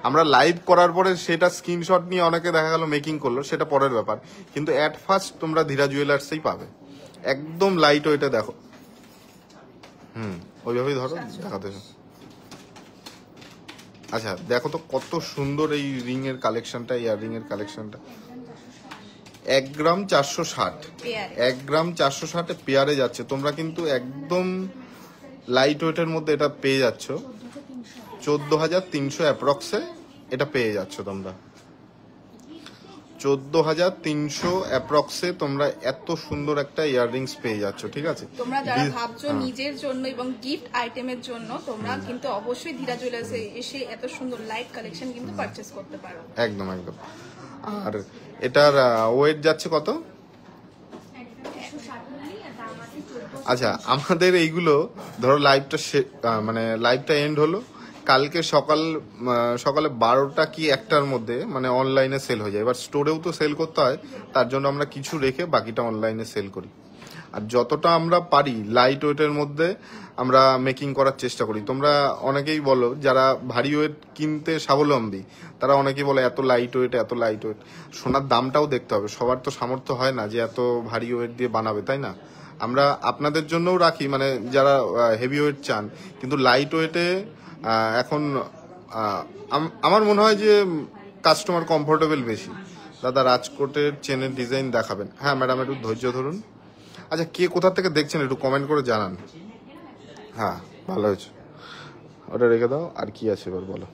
আমরা লাইভ করার পরে সেটা স্ক্রিনশট নিয়ে অনেকে দেখা গেল মেকিং করলো, সেটা পরের ব্যাপার, কিন্তু অ্যাট ফার্স্ট তোমরা ধীরা জুয়েলার্সেই পাবে। একদম লাইট ওইটা দেখো। ওইভাবেই ধরো, দেখাতে। আচ্ছা দেখো তো কত সুন্দর এই রিং এর কালেকশনটা, ইয়াররিং এর কালেকশনটা। 1 গ্রাম 460, 1 গ্রাম 460 পেয়ারে যাচ্ছে। তোমরা কিন্তু একদম লাইট ওয়েটের মধ্যে এটা পেয়ে যাচ্ছ। 14,300 অ্যাপ্রক্সে এটা পেয়ে যাচ্ছ তোমরা। 14,300 অ্যাপ্রক্সে তোমরা এত সুন্দর একটা ইয়াররিংস পেয়ে যাচ্ছ। ঠিক আছে, তোমরা যারা ভাবছো নিজের জন্য এবং গিফট আইটেমের জন্য, তোমরা কিন্তু অবশ্যই ধীরা জুয়েলার্সে এসে এত সুন্দর লাইট কালেকশন কিন্তু পারচেজ করতে পারো। একদম একদম। আর এটার ওয়েট যাচ্ছে কত? আচ্ছা আমাদের এইগুলো ধরো লাইভটা মানে লাইভটা এন্ড হলো কালকে সকালে 12টা কি 1টার মধ্যে, মানে অনলাইনে সেল হয়ে যায়। এবার স্টোরেও তো সেল করতে হয়, তার জন্য আমরা কিছু রেখে বাকিটা অনলাইনে সেল করি। আর যতটা আমরা পারি লাইট ওয়েটের মধ্যে আমরা মেকিং করার চেষ্টা করি। তোমরা অনেকেই বলো যারা ভারী ওয়েট কিনতে স্বাবলম্বী, তারা অনেকেই বলে এত লাইট ওয়েট, এত লাইট ওয়েট। সোনার দামটাও দেখতে হবে, সবার তো সামর্থ্য হয় না যে এত ভারী ওয়েট দিয়ে বানাবে, তাই না? আমরা আপনাদের জন্যও রাখি, মানে যারা হেভি ওয়েট চান। কিন্তু লাইট ওয়েটে এখন আমার মনে হয় যে কাস্টমার কমফোর্টেবল বেশি। দাদা রাজকোটের চেনের ডিজাইন দেখাবেন? হ্যাঁ ম্যাডাম একটু ধৈর্য ধরুন। আচ্ছা কে কোথা থেকে দেখছেন একটু কমেন্ট করে জানান। হ্যাঁ ভালো হয়েছে, ওটা রেখে দাও। আর কি আছে এবার বলো।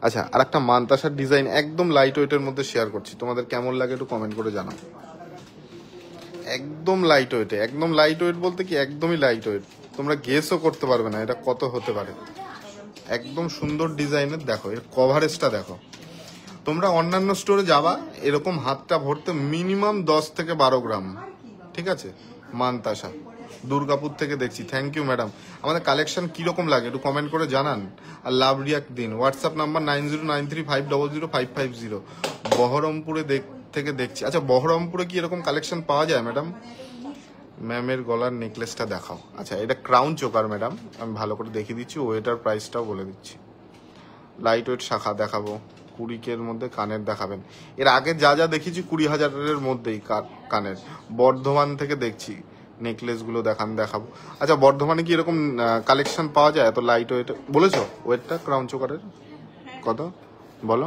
আচ্ছা আর একটা মানতাসার ডিজাইন একদম লাইট ওয়েটের মধ্যে শেয়ার করছি, তোমাদের কেমন লাগে একটু কমেন্ট করে জানাও। একদম লাইট ওয়েটে, একদম লাইট ওয়েট বলতে কি একদমই লাইট ওয়েট, তোমরা গেসও করতে পারবে না এটা কত হতে পারে। একদম সুন্দর ডিজাইনের। দেখো এর কভারেজটা দেখো। তোমরা অন্যান্য স্টোরে যাবা, এরকম হাতটা ভরতে মিনিমাম 10 থেকে 12 গ্রাম। ঠিক আছে, মানতাসা দুর্গাপুর থেকে দেখছি। Thank you madam. আমাদের কালেকশন কিরকম লাগে একটু কমেন্ট করে জানান, আর লাভ রিয়াক্ট দিন। WhatsApp number 9093500550। বহরমপুরে থেকে দেখছি। আচ্ছা বহরমপুরে কি এরকম কালেকশন পাওয়া যায় ম্যাডাম? ম্যামের গলার নেকলেসটা দেখাও। আচ্ছা এটা ক্রাউন চোকার ম্যাডাম, আমি ভালো করে দেখিয়ে দিচ্ছি, ওয়েটার প্রাইসটাও বলে দিচ্ছি। লাইট ওয়েট শাখা দেখাবো, 20K মধ্যে কানের দেখাবেন। এর আগে যা যা দেখেছি 20,000-এর মধ্যেই কানের। বর্ধমান থেকে দেখছি নেকলেসগুলো দেখাবো। আচ্ছা বর্ধমানে কি এরকম কালেকশন পাওয়া যায় এত লাইট ওয়েট? বলেছো ওয়েটটা ক্রাউন চোকারের কত বলো?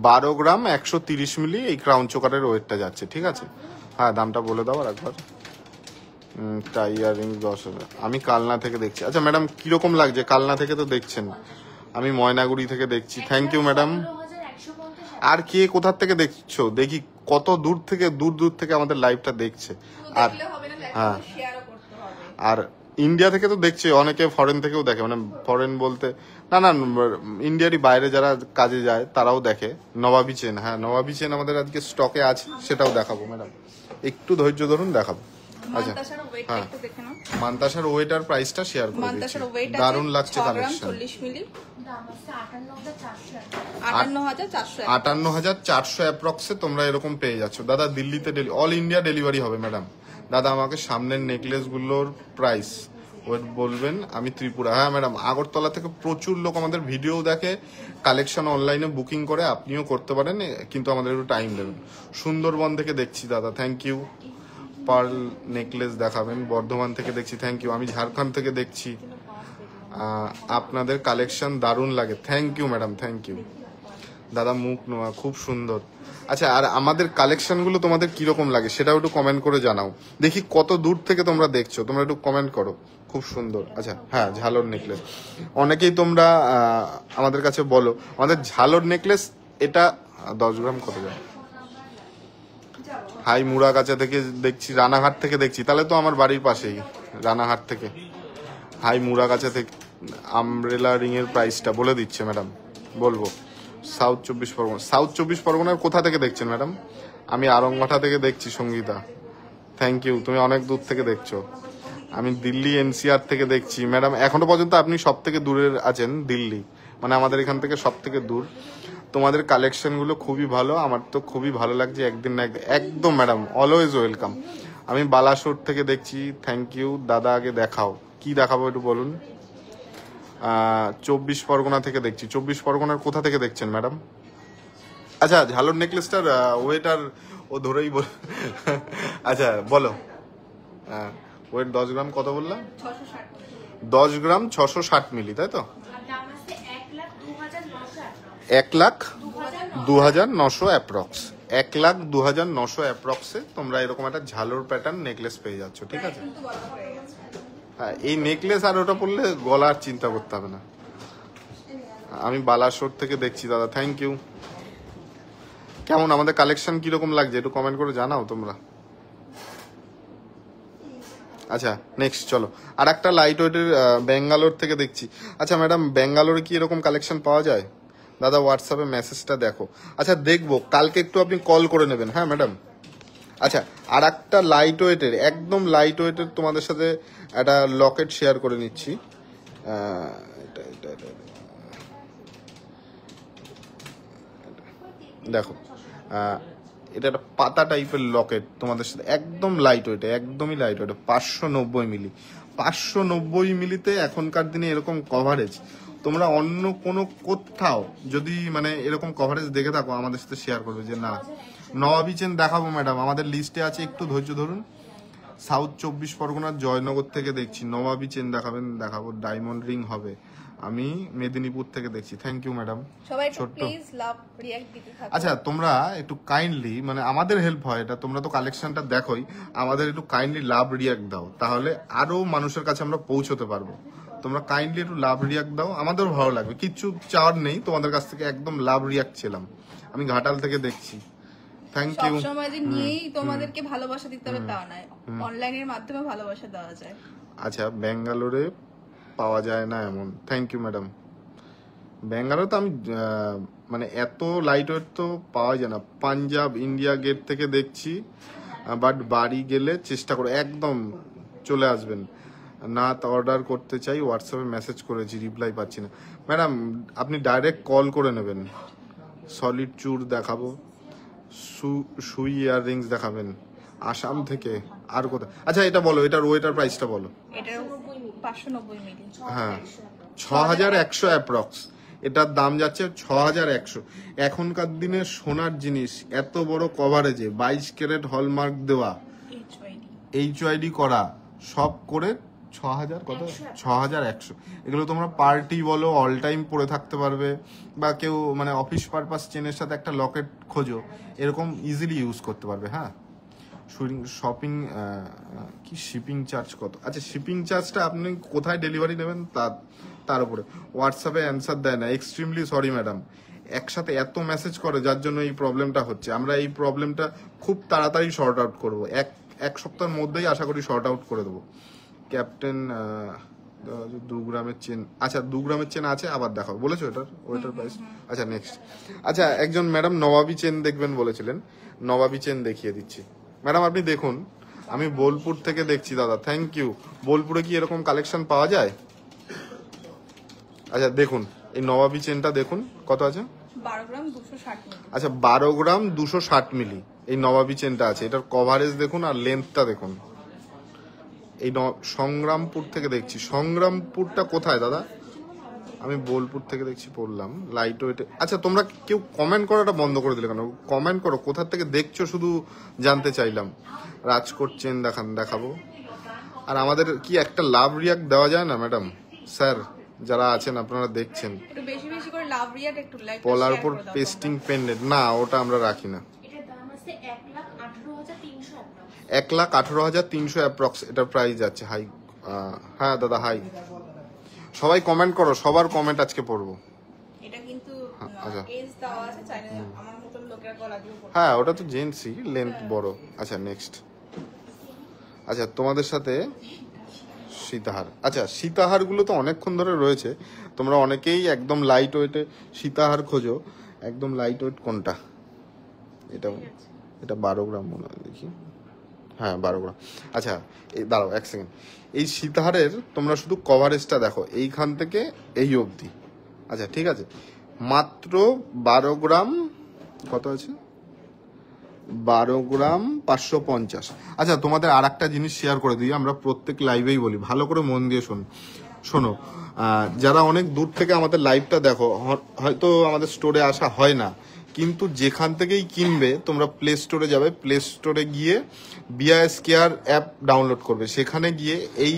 12 গ্রাম 130 মিলি এই ক্রাউন চোকারের ওয়েটটা যাচ্ছে। ঠিক আছে, হ্যাঁ দামটা বলে দাও আর একবার। টাই ইয়ারিং 10,000। আমি কালনা থেকে দেখছি। আচ্ছা ম্যাডাম কিরকম লাগছে? কালনা থেকে তো দেখছেন, আমি ময়নাগুড়ি থেকে দেখছি। Thank you madam. আর কে কোথা থেকে দেখছো দেখি, কত দূর থেকে আমাদের লাইভটা দেখছে। আর দেখলে হবে না, হ্যাঁ, শেয়ারও করতে হবে। আর ইন্ডিয়া থেকে তো দেখছে, অনেকে ফরেন থেকেও দেখে, মানে ফরেন বলতে না ইন্ডিয়ারই বাইরে যারা কাজে যায় তারাও দেখে। নবাবী চেন, হ্যাঁ নবাবী চেন আমাদের আজকে স্টকে আছে, সেটাও দেখাবো ম্যাডাম, একটু ধৈর্য ধরুন দেখাবো। আচ্ছা মান্তাসার ওয়েটটা হ্যাঁ, একটু দেখে নাও। মান্তাসার ওয়েট আর প্রাইসটা শেয়ার করে দিচ্ছি। মান্তাসার ওয়েট দারুণ লাগছে 6 গ্রাম কালেকশন। 40 মিলি, দাম আছে 58,400 58,400। 58,400 অ্যাপ্রক্সে তোমরা এরকম পেয়ে যাচ্ছ। দাদা দিল্লিতে অল ইন্ডিয়া ডেলিভারি হবে ম্যাডাম। দাদা আমাকে সামনের নেকলেস গুলোর প্রাইস ওয়েট বলবেন, আমি ত্রিপুরা। হ্যাঁ ম্যাডাম, আগরতলা থেকে প্রচুর লোক আমাদের ভিডিও দেখে, কালেকশন অনলাইনে বুকিং করে, আপনিও করতে পারেন, কিন্তু আমাদের একটু টাইম দেবেন। সুন্দরবন থেকে দেখছি দাদা, থ্যাংক ইউ। পার্ল নেকলেস দেখাবেন, বর্ধমান থেকে দেখছি, থ্যাংক ইউ। আমি ঝাড়খণ্ড থেকে দেখছি। আপনাদের কালেকশন দারুণ লাগে, thank you madam, thank you. দাদা মুখ নোয়া খুব সুন্দর। আচ্ছা, আর আমাদের কালেকশন গুলো তোমাদের কিরকম লাগে সেটাও একটু কমেন্ট করে জানাও, দেখি কত দূর থেকে তোমরা দেখছো, তোমরা একটু কমেন্ট করো। খুব সুন্দর। আচ্ছা হ্যাঁ, ঝালর নেকলেস অনেকেই তোমরা আমাদের কাছে বলো, আমাদের ঝালর নেকলেস এটা 10 গ্রাম কত যায়? হাই মুড়াগাছা থেকে দেখছি, রানাঘাট থেকে দেখছি, তাহলে তো আমার বাড়ির পাশেই, রানাঘাট থেকে। হাই মুড়াগাছা থেকে। আমব্রেলা রিং এর প্রাইসটা বলে দিচ্ছে ম্যাডাম, বলবো। সাউথ 24 পরগনা, সাউথ 24 পরগনার কোথা থেকে দেখছেন ম্যাডাম? আমি আরংঘাটা থেকে দেখছি, সঙ্গীতা, থ্যাংক ইউ, তুমি অনেক দূর থেকে দেখছো। আমি দিল্লি এনসিআর থেকে দেখছি ম্যাডাম। এখনো পর্যন্ত আপনি সব থেকে দূরের আছেন, দিল্লি, মানে আমাদের এখান থেকে সব থেকে দূর। তোমাদের কালেকশন গুলো খুবই ভালো, আমার তো খুবই ভালো লাগছে, একদিন না একদিন। একদম ম্যাডাম, অলওয়েজ ওয়েলকাম। আমি বালাসোর থেকে দেখছি, থ্যাংক ইউ। দাদা আগে দেখাও, কি দেখাবো একটু বলুন। 24 পরগনা থেকে দেখছি। 24 পরগনার কোথা থেকে দেখছেন ম্যাডাম? আচ্ছা, ঝালর নেকলেসটার ওয়েট আর ও ধরেই বল। আচ্ছা বলো, ওয়েট 10 গ্রাম কত বললাম? 660। 10 গ্রাম 660 মিলি, তাই তো? আর দাম আছে 1,02,900 1,02,900 অ্যাপ্রক্স। 1,02,900 অ্যাপ্রক্সে তোমরা এরকম একটা ঝালর প্যাটার্ন নেকলেস পেয়ে যাচ্ছ, ঠিক আছে? কিন্তু বলা হয়ে গেছে। হ্যাঁ, এই নেকলেস আর ওটা পরলে গলার চিন্তা করতে হবে না। আমি বালাসোর থেকে দেখছি দাদা, থ্যাংক ইউ। কেমন আমাদের কালেকশন কিরকম লাগছে একটু কমেন্ট করে জানাও তোমরা। আচ্ছা নেক্সট চলো, আর একটা লাইট ওয়েটের ব্যাঙ্গালোর থেকে দেখছি। আচ্ছা ম্যাডাম, ব্যাঙ্গালোরে কি এরকম কালেকশন পাওয়া যায়? দাদা হোয়াটসঅ্যাপে মেসেজটা দেখো। আচ্ছা দেখবো, কালকে একটু আপনি কল করে নেবেন, হ্যাঁ ম্যাডাম। আচ্ছা, আর একটা লাইট ওয়েটের, একদম লাইট ওয়েটের তোমাদের সাথে একটা লকেট শেয়ার করে নিচ্ছি। দেখো, এটা একটা পাতা টাইপের লকেট তোমাদের সাথে, একদম লাইট ওয়েট, একদমই লাইট ওয়েট, 590 মিলি। 590 মিলিতে এখনকার দিনে এরকম কভারেজ তোমরা অন্য কোনো কোথাও যদি মানে এরকম কভারেজ দেখে থাকো, আমাদের সাথে শেয়ার করবে যে না। নবাবী চেন দেখাবো ম্যাডাম, আমাদের লিস্টে আছে, একটু ধৈর্য ধরুন। সাউথ 24 পরগনার জয়নগর থেকে দেখছি, নবাবী চেন দেখাবেন, দেখাবো। ডায়মন্ড রিং হবে। আমি মেদিনীপুর থেকে দেখছি, থ্যাংক ইউ ম্যাডাম। সবাই একটু ছোট্ট। প্লিজ লাভ রিঅ্যাক্ট দিতে থাকো। আচ্ছা, তোমরা একটু কাইন্ডলি, মানে আমাদের হেল্প হয় এটা, তোমরা তো কালেকশনটা দেখোই, আমাদের একটু কাইন্ডলি লাভ রিয়াক্ট দাও, তাহলে আরো মানুষের কাছে আমরা পৌঁছতে পারবো। তোমরা কাইন্ডলি একটু লাভ রিয়াক্ট দাও, আমাদেরও ভালো লাগবে। কিচ্ছু চাওয়ার নেই তোমাদের কাছ থেকে, একদম লাভ রিয়াক্ট ছিলাম। আমি ঘাটাল থেকে দেখছি, থ্যাংক ইউ। সবসময় যে নিয়েই তোমাদেরকে ভালোবাসা দিতে হবে তা নয়, অনলাইনের মাধ্যমে ভালোবাসা দেওয়া যায়। আচ্ছা, ব্যাঙ্গালোরে পাওয়া যায় না এমন, থ্যাংক ইউ ম্যাডাম। ব্যাঙ্গালোরে তো আমি মানে এত লাইট ওয়েট তো পাওয়া যায় না। পাঞ্জাব ইন্ডিয়া গেট থেকে দেখছি, বাট বাড়ি গেলে চেষ্টা করে একদম চলে আসবেন। না অর্ডার করতে চাই, হোয়াটসঅ্যাপে মেসেজ করেছি, রিপ্লাই পাচ্ছি না। ম্যাডাম আপনি ডাইরেক্ট কল করে নেবেন। সলিড চুর দেখাবো, সুই ইয়াররিংস দেখাবেন আসাম থেকে। আর কোথায়? আচ্ছা এটা বলো, এটার ওয়েটার প্রাইসটা বলো। এটার 590 মিলি। হ্যাঁ, 6100 অ্যাপ্রক্স। এটার দাম যাচ্ছে 6100। এখনকার দিনে সোনার জিনিস এত বড় কভারেজে, 22 ক্যারেট হলমার্ক দেওয়া, HYD করা, সব করে 6000 কত? 6100। এগুলো তোমরা পার্টি বলো, অল টাইম পরে থাকতে পারবে, বা কেউ মানে অফিস পারপাস চেনের সাথে একটা লকেট খোঁজো, এরকম ইজিলি ইউজ করতে পারবে। হ্যাঁ, শপিং কি শিপিং চার্জ কত? আচ্ছা, শিপিং চার্জটা আপনি কোথায় ডেলিভারি নেবেন তার উপরে। হোয়াটসঅ্যাপে অ্যান্সার দেয় না, এক্সট্রিমলি সরি ম্যাডাম। একসাথে এত মেসেজ করে যার জন্য এই প্রবলেমটা হচ্ছে। আমরা এই প্রবলেমটা খুব তাড়াতাড়ি শর্ট আউট করবো, এক সপ্তাহের মধ্যেই আশা করি শর্ট আউট করে দেবো। ক্যাপ্টেন 2 গ্রামের চেন, আচ্ছা 2 গ্রামের চেন আছে, আবার দেখাও বলেছো ওইটার প্রাইস। আচ্ছা নেক্সট, আচ্ছা একজন ম্যাডাম নবাবী চেন দেখবেন বলেছিলেন, নবাবী চেন দেখিয়ে দিচ্ছি। ম্যাডাম আপনি দেখুন, আমি বোলপুর থেকে দেখছি দাদা, থ্যাংক ইউ। বোলপুরে কি এরকম কালেকশন পাওয়া যায়? আচ্ছা দেখুন এই নবাবী চেনটা দেখুন কত আছে, 12 গ্রাম 260 মিলি। আচ্ছা 12 গ্রাম 260 মিলি এই নবাবী চেনটা আছে। এটার কভারেজ দেখুন আর লেন্থটা দেখুন। এই সংগ্রামপুর থেকে দেখছি। সংগ্রামপুরটা কোথায় দাদা? আমি বোলপুর থেকে দেখছি, পড়লাম লাইট ওয়েটে। আচ্ছা তোমরা কেউ কমেন্ট করাটা বন্ধ করে দিলে কেন? কমেন্ট করো, কোথা থেকে দেখছো শুধু জানতে চাইলাম। রাজকোট চেন দেখাবো। আর আমাদের কি একটা লাভ রিয়াক্ট দেওয়া যায় না ম্যাডাম? স্যার যারা আছেন আপনারা দেখছেন, একটু বেশি বেশি করে লাভ রিয়াট একটু লাইক পলার উপর পেস্টিং পেন্ডেন্ট, না ওটা আমরা রাখি না। এটার দাম আছে 1,18,300 1,18,300 অ্যাপ্রক্স এটার প্রাইস যাচ্ছে। হাই, হ্যাঁ দাদা হাই। সবাই কমেন্ট করো, সবার কমেন্ট আজকে পড়বো। এটা কিন্তু আচ্ছা। এজ দেওয়া আছে, চাইলে আমার মতন লোকেরা গলা দিয়ে পড়তে হ্যাঁ ওটা তো জেন্টসই, লেন্থ বড়। আচ্ছা নেক্সট, আচ্ছা তোমাদের সাথে সীতাহার। আচ্ছা সীতাহারগুলো তো অনেকক্ষণ ধরে রয়েছে, তোমরা অনেকেই একদম লাইট ওয়েটে সীতাহার খোঁজো। একদম লাইট ওয়েট কোনটা? এটা 12 গ্রাম মনে হয়, দেখি। হ্যাঁ 12 গ্রাম। আচ্ছা এই দাঁড়াও এক সেকেন্ড, এই সীতাহারের তোমরা শুধু কভারেজটা দেখো, এইখান থেকে এই অবধি। আচ্ছা ঠিক আছে, মাত্র 12 গ্রাম কত আছে? 12 গ্রাম 550। আচ্ছা তোমাদের আর একটা জিনিস শেয়ার করে দিই, আমরা প্রত্যেক লাইভেই বলি, ভালো করে মন দিয়ে শোনো। যারা অনেক দূর থেকে আমাদের লাইভটা দেখো, হয়তো আমাদের স্টোরে আসা হয় না, কিন্তু যেখান থেকেই কিনবে তোমরা প্লে স্টোরে যাবে, প্লে স্টোরে গিয়ে বিআইএস কেয়ার অ্যাপ ডাউনলোড করবে। সেখানে গিয়ে এই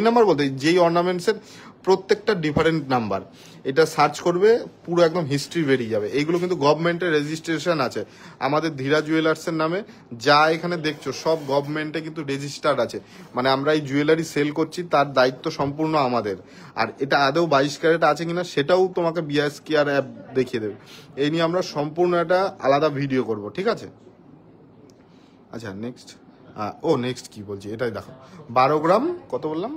নাম্বার বলতে যেই অর্নামেন্টসের প্রত্যেকটা ডিফারেন্ট নাম্বার, এটা সার্চ করবে, পুরো একদম হিস্ট্রি বেরিয়ে যাবে। এইগুলো কিন্তু গভর্নমেন্টের রেজিস্ট্রেশন আছে আমাদের ধীরা জুয়েলার্সের নামে। যা এখানে দেখছো সব গভর্নমেন্টে কিন্তু রেজিস্টার্ড আছে, মানে আমরা এই জুয়েলারি সেল করছি তার দায়িত্ব সম্পূর্ণ আমাদের। আর এটা আদৌ 22 ক্যারেট আছে কিনা সেটাও তোমাকে বিআইএস কেয়ার অ্যাপ দেখিয়ে দেবে। এই নিয়ে আমরা সম্পূর্ণ একটা আলাদা ভিডিও করব, ঠিক আছে? আচ্ছা নেক্সট, নেক্সট কি বলছি এটাই দেখো। 12 গ্রাম কত বললাম?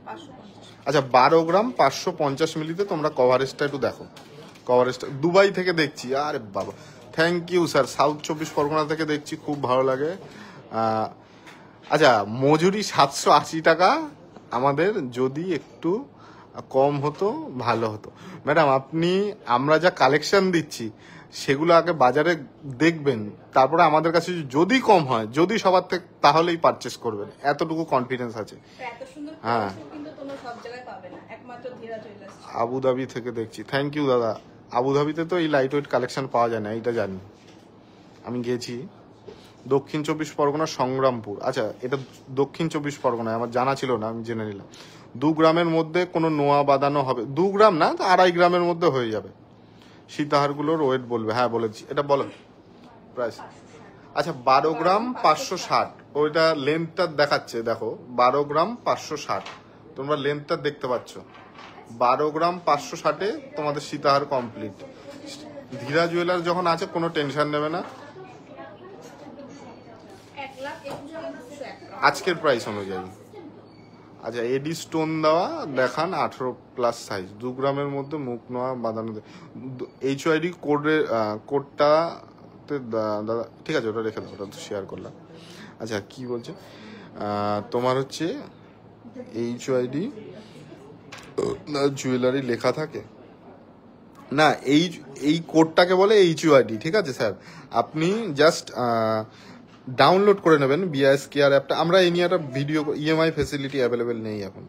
550। আচ্ছা 12 গ্রাম 550 মিলিতে তোমরা কভারেজটা একটু দেখো। কভারেজটা দুবাই থেকে দেখছি, আরে বাবা thank you sir. South 24 Parganas থেকে দেখছি, খুব ভালো লাগে। আচ্ছা মজুরি 780 টাকা, আমাদের যদি একটু কম হতো ভালো হতো। ম্যাডাম আমরা যা কালেকশন দিচ্ছি সেগুলো আগে বাজারে দেখবেন, তারপরে আমাদের কাছে যদি কম হয়, যদি সবার থেকে, তাহলেই পারচেস করবেন, এতটুকু কনফিডেন্স আছে। এত সুন্দর হ্যাঁ। কালেকশন কিন্তু তোমরা সব জায়গায় পাবে না, একমাত্র ধীরা জুয়েলার্স। আবুধাবি থেকে দেখছি, থ্যাংক ইউ দাদা। আবুধাবিতে তো এই লাইট ওয়েট কালেকশন পাওয়া যায় না, এইটা জানি, আমি গেছি। দক্ষিণ 24 পরগনা সংগ্রামপুর। আচ্ছা এটা দক্ষিণ 24 পরগনায়, আমার জানা ছিল না, আমি জেনে নিলাম। 2 গ্রামের মধ্যে কোনো নোয়া বাঁধানো হবে? 2 গ্রাম না, 2.5 গ্রামের মধ্যে হয়ে যাবে। সীতাহারগুলোর ওয়েট বলবে, হ্যাঁ বলেছি, এটা বলো প্রাইস। আচ্ছা 12 গ্রাম 560, ওইটা লেন্থটা দেখাচ্ছে, দেখো 12 গ্রাম 560, তোমরা লেন্থটা দেখতে পাচ্ছ। 12 গ্রাম 560-এ তোমাদের সীতাহার কমপ্লিট। ধীরা জুয়েলার যখন আছে কোনো টেনশন নেবে না, 1,21,201 আজকের প্রাইস অনুযায়ী। আচ্ছা এডি স্টোন দেওয়া দেখান, 18+ সাইজ, 2 গ্রামের মধ্যে মুখ নোয়া বাঁধানো। HYD কোডটাতে দাদা ঠিক আছে, ওটা রেখে দাও, ওটা তো শেয়ার করলাম। আচ্ছা কি বলছে তোমার হচ্ছে HYD জুয়েলারি লেখা থাকে না, এই কোডটাকে বলে HYD, ঠিক আছে স্যার? আপনি জাস্ট ডাউনলোড করে নেবেন বিআইএস কেয়ার অ্যাপটা। আমরা এই নিয়ে একটা ভিডিও, EMI ফেসিলিটি অ্যাভেলেবেল নেই এখন।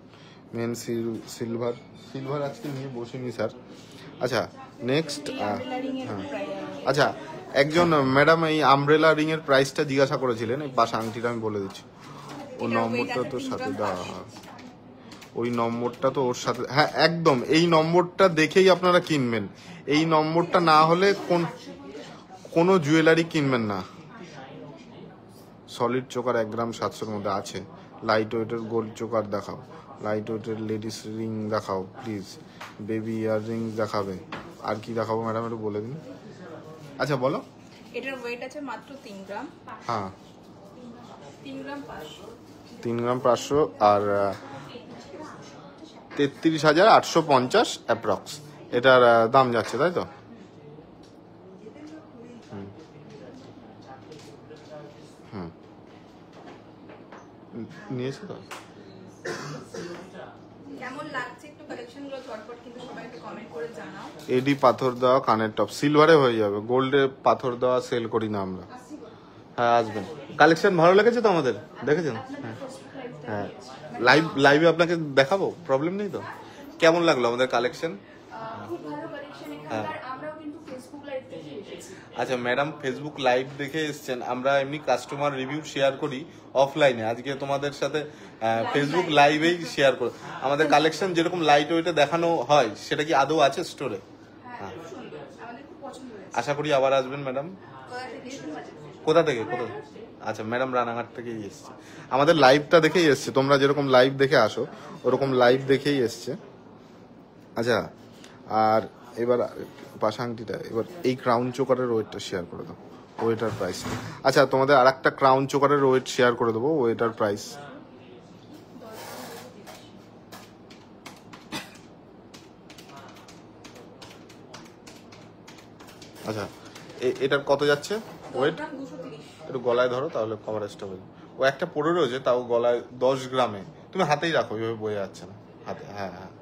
মেন সিলভার আজকে নিয়ে বসিনি স্যার। আচ্ছা নেক্সট, হ্যাঁ আচ্ছা একজন ম্যাডাম এই আমব্রেলা রিং এর প্রাইসটা জিজ্ঞাসা করেছিলেন, এই পাশে আংটিটা আমি বলে দিচ্ছি। ও নম্বরটা তো সাথে দেওয়া, ওই নম্বরটা তো ওর সাথে, হ্যাঁ একদম এই নম্বরটা দেখেই আপনারা কিনবেন। এই নম্বরটা না হলে কোনো জুয়েলারি কিনবেন না। সলিড চোকার 1 গ্রাম 700-এর মধ্যে আছে। লাইট ওয়েটের গোল্ড চোকার দেখাও, লাইট ওয়েটের লেডিস রিং দেখাও প্লিজ, বেবি ইয়ার রিং দেখাবে। আর কি দেখাবো ম্যাডাম একটু বলে দিন। আচ্ছা বলো। এটার ওয়েট আছে মাত্র 3 গ্রাম। হ্যাঁ 3 গ্রাম 500। 3 গ্রাম 500 আর 33,850 অ্যাপ্রক্স এটার দাম যাচ্ছে, তাই তো? হুম নিয়েছে তো। কেমন লাগছে একটু কালেকশনগুলো ঝটপট কিন্তু সবাই একটু কমেন্ট করে জানাও। এডি পাথর দেওয়া কানের টপ সিলভারে হয়ে যাবে, গোল্ডে পাথর দেওয়া সেল করি না আমরা। হ্যাঁ আসবেন, কালেকশন ভালো লেগেছে তো আমাদের, দেখেছেন? হ্যাঁ হ্যাঁ লাইভে আপনাকে দেখাবো, প্রবলেম নেই তো? কেমন লাগলো আমাদের কালেকশন? খুব ভালো কালেকশন এখানকার। আমরাও কিন্তু ফেসবুক লাইভ থেকে এসেছি। আচ্ছা ম্যাডাম ফেসবুক লাইভ দেখে এসেছেন, আমরা এমনি কাস্টমার রিভিউ শেয়ার করি অফলাইনে, আজকে তোমাদের সাথে ফেসবুক লাইভেই শেয়ার করি। আমাদের কালেকশন যেরকম লাইট ওয়েটে দেখানো হয় সেটা কি আদৌ আছে স্টোরে? হ্যাঁ খুব সুন্দর, আমাদের খুব পছন্দ হয়েছে। আশা করি আবার আসবেন ম্যাডাম। কোথা থেকে? কোথা থেকে? আচ্ছা ম্যাডাম রানাঘাট থেকেই এসছে, আমাদের লাইভটা দেখেই এসছে। তোমরা যেরকম লাইভ দেখে আসো ওরকম লাইভ দেখেই এসছে। আচ্ছা আর এবার পাশাংটিটা, এবার এই ক্রাউন চোকারের ওয়েটটা শেয়ার করে দাও, ওয়েটার প্রাইস। আচ্ছা তোমাদের আর একটা ক্রাউন চোকারের ওয়েট শেয়ার করে দেবো, ওয়েটার প্রাইস। আচ্ছা এটার কত যাচ্ছে ওয়েট? 230। একটু গলায় ধরো তাহলে কভারেজটা হবে। ও একটা পড়ে রয়েছে তাও গলায় 10 গ্রামে, তুমি হাতেই রাখো, এভাবে বয়ে যাচ্ছে না হাতে। হ্যাঁ হ্যাঁ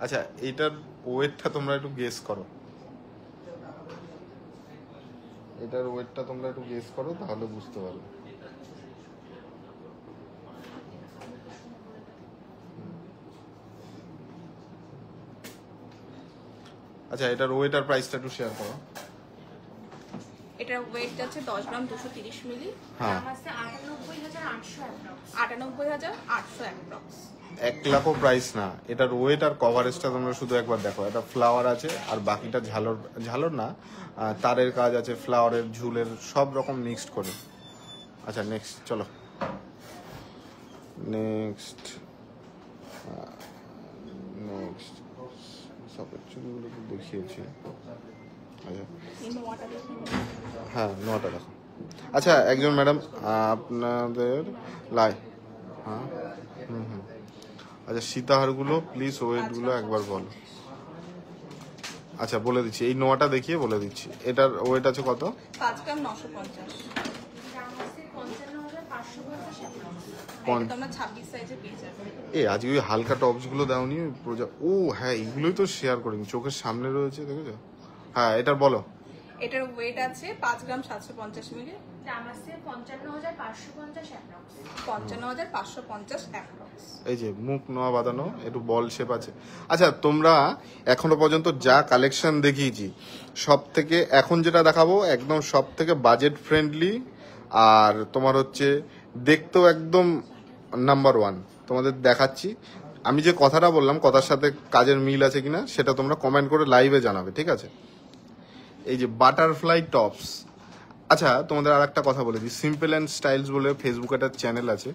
আচ্ছা এইটার ওয়েটটা তোমরা একটু গেস করো, এটার ওয়েটটা তোমরা একটু গেস করো তাহলে বুঝতে পারবে। আচ্ছা এটার ওয়েট আর প্রাইসটা একটু শেয়ার করো। এটার ওয়েট যাচ্ছে 10 গ্রাম 230 মিলি। হ্যাঁ দাম আছে 98,800 অ্যাপ্রক্স। 98,800 অ্যাপ্রক্স। 1 লাখও প্রাইস না, এটার ওয়েট আর কভারেজটা তোমরা শুধু একবার দেখো। এটা ফ্লাওয়ার আছে আর বাকিটা ঝালর, ঝালর না তারের কাজ আছে, ফ্লাওয়ারের ঝুলের সব রকম মিক্সড করে। আচ্ছা নেক্সট চলো, নেক্সট নেক্সট সবের চুলগুলো তো দেখিয়েছি। আচ্ছা এই নোয়াটা দেখুন। হ্যাঁ 9টা দেখো। আচ্ছা একজন ম্যাডাম আপনাদের হ্যাঁ হুম আচ্ছা সীতাহারগুলো প্লিজ ওয়েটগুলো একবার বলো। আচ্ছা বলে দিচ্ছি, এই 9টা দেখিয়ে বলে দিচ্ছি। এটার ওয়েট আছে কত? 5 গ্রাম 950। দাম আছে 55,550 অ্যাপ্রক্স। এটা তোমরা 26 সাইজে পেয়ে যাবে। আজকে ওই হালকা টপস গুলো দাওনি ও হ্যাঁ এইগুলোই তো শেয়ার করিনি, চোখের সামনে রয়েছে দেখেছো? হ্যাঁ এটার বলো। এটার ওয়েট আছে 5 গ্রাম 750 মিলি। দাম আছে 55,550 অ্যাপ্রক্স। 55,550 অ্যাপ্রক্স। এই যে মুখ নোয়া বাঁধানো, একটু বল শেপ আছে। আচ্ছা তোমরা এখনো পর্যন্ত যা কালেকশন দেখিয়েছি সব থেকে এখন যেটা দেখাবো একদম সব থেকে বাজেট ফ্রেন্ডলি, আর তোমার হচ্ছে দেখতেও একদম নাম্বার 1 তোমাদের দেখাচ্ছি। আমি যে কথাটা বললাম কথার সাথে কাজের মিল আছে কিনা সেটা তোমরা কমেন্ট করে লাইভে জানাবে, ঠিক আছে? এই যে বাটারফ্লাই টপস। আচ্ছা তোমাদের আর একটা কথা বলে দিই, সিম্পল অ্যান্ড স্টাইলস বলে ফেসবুকে একটা চ্যানেল আছে,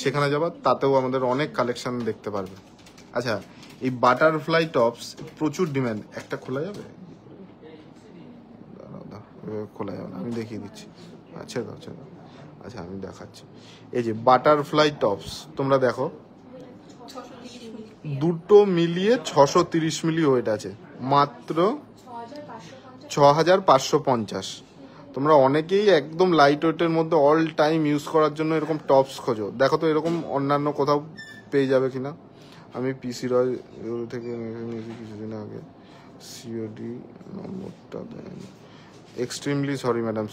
সেখানে যাবা, তাতেও আমাদের অনেক কালেকশন দেখতে পারবে। আচ্ছা এই বাটারফ্লাই টপস প্রচুর ডিমান্ড। একটা খোলা যাবে? খোলা যাবে না, আমি দেখিয়ে দিচ্ছি। আচ্ছা দাও আচ্ছা আমি দেখাচ্ছি। এই যে বাটারফ্লাই টপস তোমরা দেখো, 630 মিলি। দুটো মিলিয়ে 630 মিলি ওয়েট আছে, মাত্র 6,550। তোমরা অনেকেই একদম লাইট ওয়েটের মধ্যে অল টাইম ইউজ করার জন্য এরকম টপস খোঁজো, দেখো তো এরকম অন্যান্য কোথাও পেয়ে যাবে কিনা। আমি পিসি রয় থেকে নিয়েছি কিছুদিন আগে, সিওডি নম্বরটা দেয়নি, এক্সট্রিমলি সরি ম্যাডাম।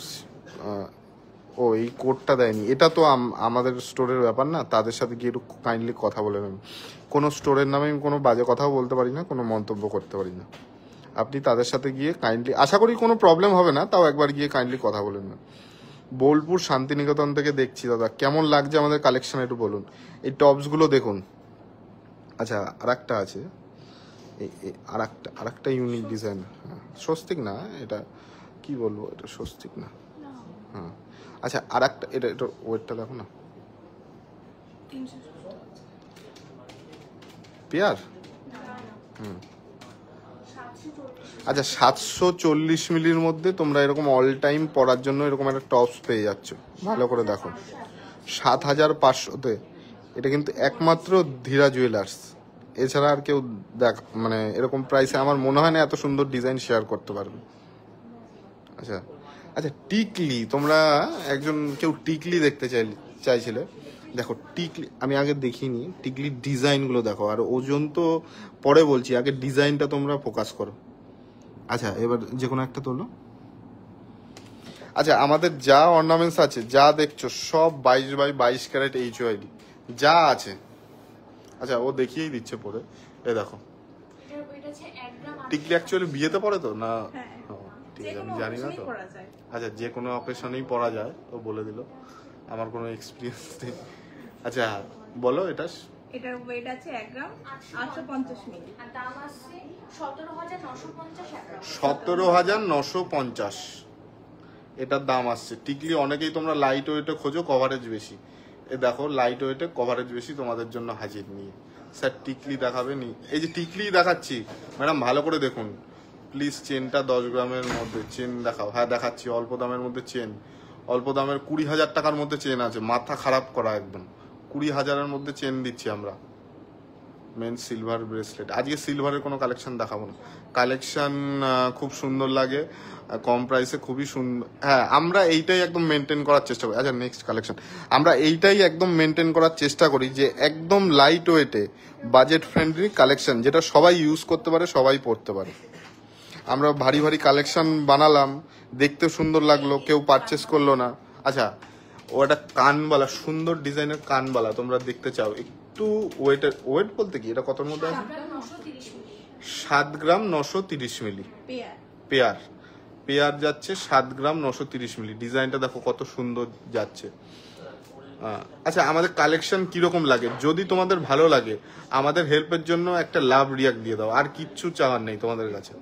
ও এই কোডটা দেয়নি, এটা তো আমাদের স্টোরের ব্যাপার না, তাদের সাথে গিয়ে একটু কাইন্ডলি কথা বলে নেবেন। কোনো স্টোরের নামে আমি কোনো বাজে কথাও বলতে পারি না, কোনো মন্তব্য করতে পারি না। আপনি তাদের সাথে গিয়ে কাইন্ডলি, আশা করি কোনো প্রবলেম হবে না, তাও একবার গিয়ে কাইন্ডলি কথা বলেন না। বোলপুর শান্তিনিকেতন থেকে দেখছি দাদা, কেমন লাগছে আমাদের কালেকশন একটু বলুন। এই টপসগুলো দেখুন। আচ্ছা আরেকটা আছে, আরেকটা ইউনিক ডিজাইন। হ্যাঁ স্বস্তিক না, এটা কি বলবো, এটা স্বস্তিক না। হ্যাঁ আচ্ছা আরেকটা, এটা ওয়েটটা দেখো না, 300। পেয়ার। 750 আচ্ছা 740 মিলির মধ্যে তোমরা এরকম অল টাইম পরার জন্য এরকম একটা টপস পেয়ে যাচ্ছ। ভালো করে দেখো 7500-তে। এটা কিন্তু একমাত্র ধীরা জুয়েলার্স, এছাড়া আর কেউ দেখ মানে এরকম প্রাইসে আমার মনে হয় না এত সুন্দর ডিজাইন শেয়ার করতে পারবে। আচ্ছা আচ্ছা টিকলি, তোমরা একজন কেউ টিকলি দেখতে চাইছিলে, দেখো টিকলি আমি আগে দেখিনি, টিকলির ডিজাইনগুলো দেখো। আর ওজন তো পরে বলছি, আগে ডিজাইনটা তোমরা ফোকাস করো। আচ্ছা এবার যে কোনো একটা তোলো। আচ্ছা আমাদের যা অর্নামেন্টস আছে যা দেখছো সব 22x22 ক্যারেট HYD যা আছে। আচ্ছা ও দেখিয়েই দিচ্ছে পরে, এ দেখো টিকলি অ্যাকচুয়ালি বিয়েতে পরে তো না? ও, ঠিক আছে, আমি জানি না তো। আচ্ছা যে কোনো অকেশনেই পরা যায়, ও বলে দিল, আমার কোনো এক্সপিরিয়েন্স নেই। আচ্ছা বলো এটার ওয়েট আছে 1 গ্রাম 850 মিলি আর দাম আসছে 17,950 17,950 এটার দাম আসছে। টিকলি অনেকেই তোমরা লাইট ওয়েটে খোঁজো, কভারেজ বেশি। এ দেখো লাইট ওয়েটে কভারেজ বেশি তোমাদের জন্য হাজির নিয়ে। স্যার টিকলি দেখাবে নি? এই যে টিকলি দেখাচ্ছি ম্যাডাম, ভালো করে দেখুন প্লিজ। চেনটা 10 গ্রামের মধ্যে চেন দেখাও। হ্যাঁ দেখাচ্ছি, অল্প দামের মধ্যে চেন, অল্প দামের 20,000 টাকার মধ্যে চেন আছে, মাথা খারাপ করা একদম। 20,000-এর মধ্যে চেন দিচ্ছি আমরা। মেন সিলভার ব্রেসলেট, আজকে সিলভারের কোনো কালেকশন দেখাবো না। কালেকশন খুব সুন্দর লাগে, কম প্রাইসে খুবই সুন্দর। হ্যাঁ আমরা এইটাই একদম মেনটেন করার চেষ্টা করি। আচ্ছা নেক্সট কালেকশন, আমরা এইটাই একদম মেনটেন করার চেষ্টা করি যে একদম লাইট ওয়েটে বাজেট ফ্রেন্ডলি কালেকশন, যেটা সবাই ইউজ করতে পারে, সবাই পড়তে পারে। আমরা ভারী ভারী কালেকশন বানালাম, দেখতে সুন্দর লাগলো, কেউ পারচেস করলো না। আচ্ছা ও একটা কানবালা, সুন্দর ডিজাইনের কানবালা তোমরা দেখতে চাও, একটু ওয়েট বলতে কি এটা কতর মধ্যে আছে? 7 গ্রাম 930 মিলি পেয়ার যাচ্ছে, 7 গ্রাম 930 মিলি। ডিজাইনটা দেখো কত সুন্দর যাচ্ছে। আচ্ছা আমাদের কালেকশন কিরকম লাগে, যদি তোমাদের ভালো লাগে আমাদের হেল্পের জন্য একটা লাভ রিয়াক্ট দিয়ে দাও, আর কিচ্ছু চাওয়ার নেই তোমাদের কাছে।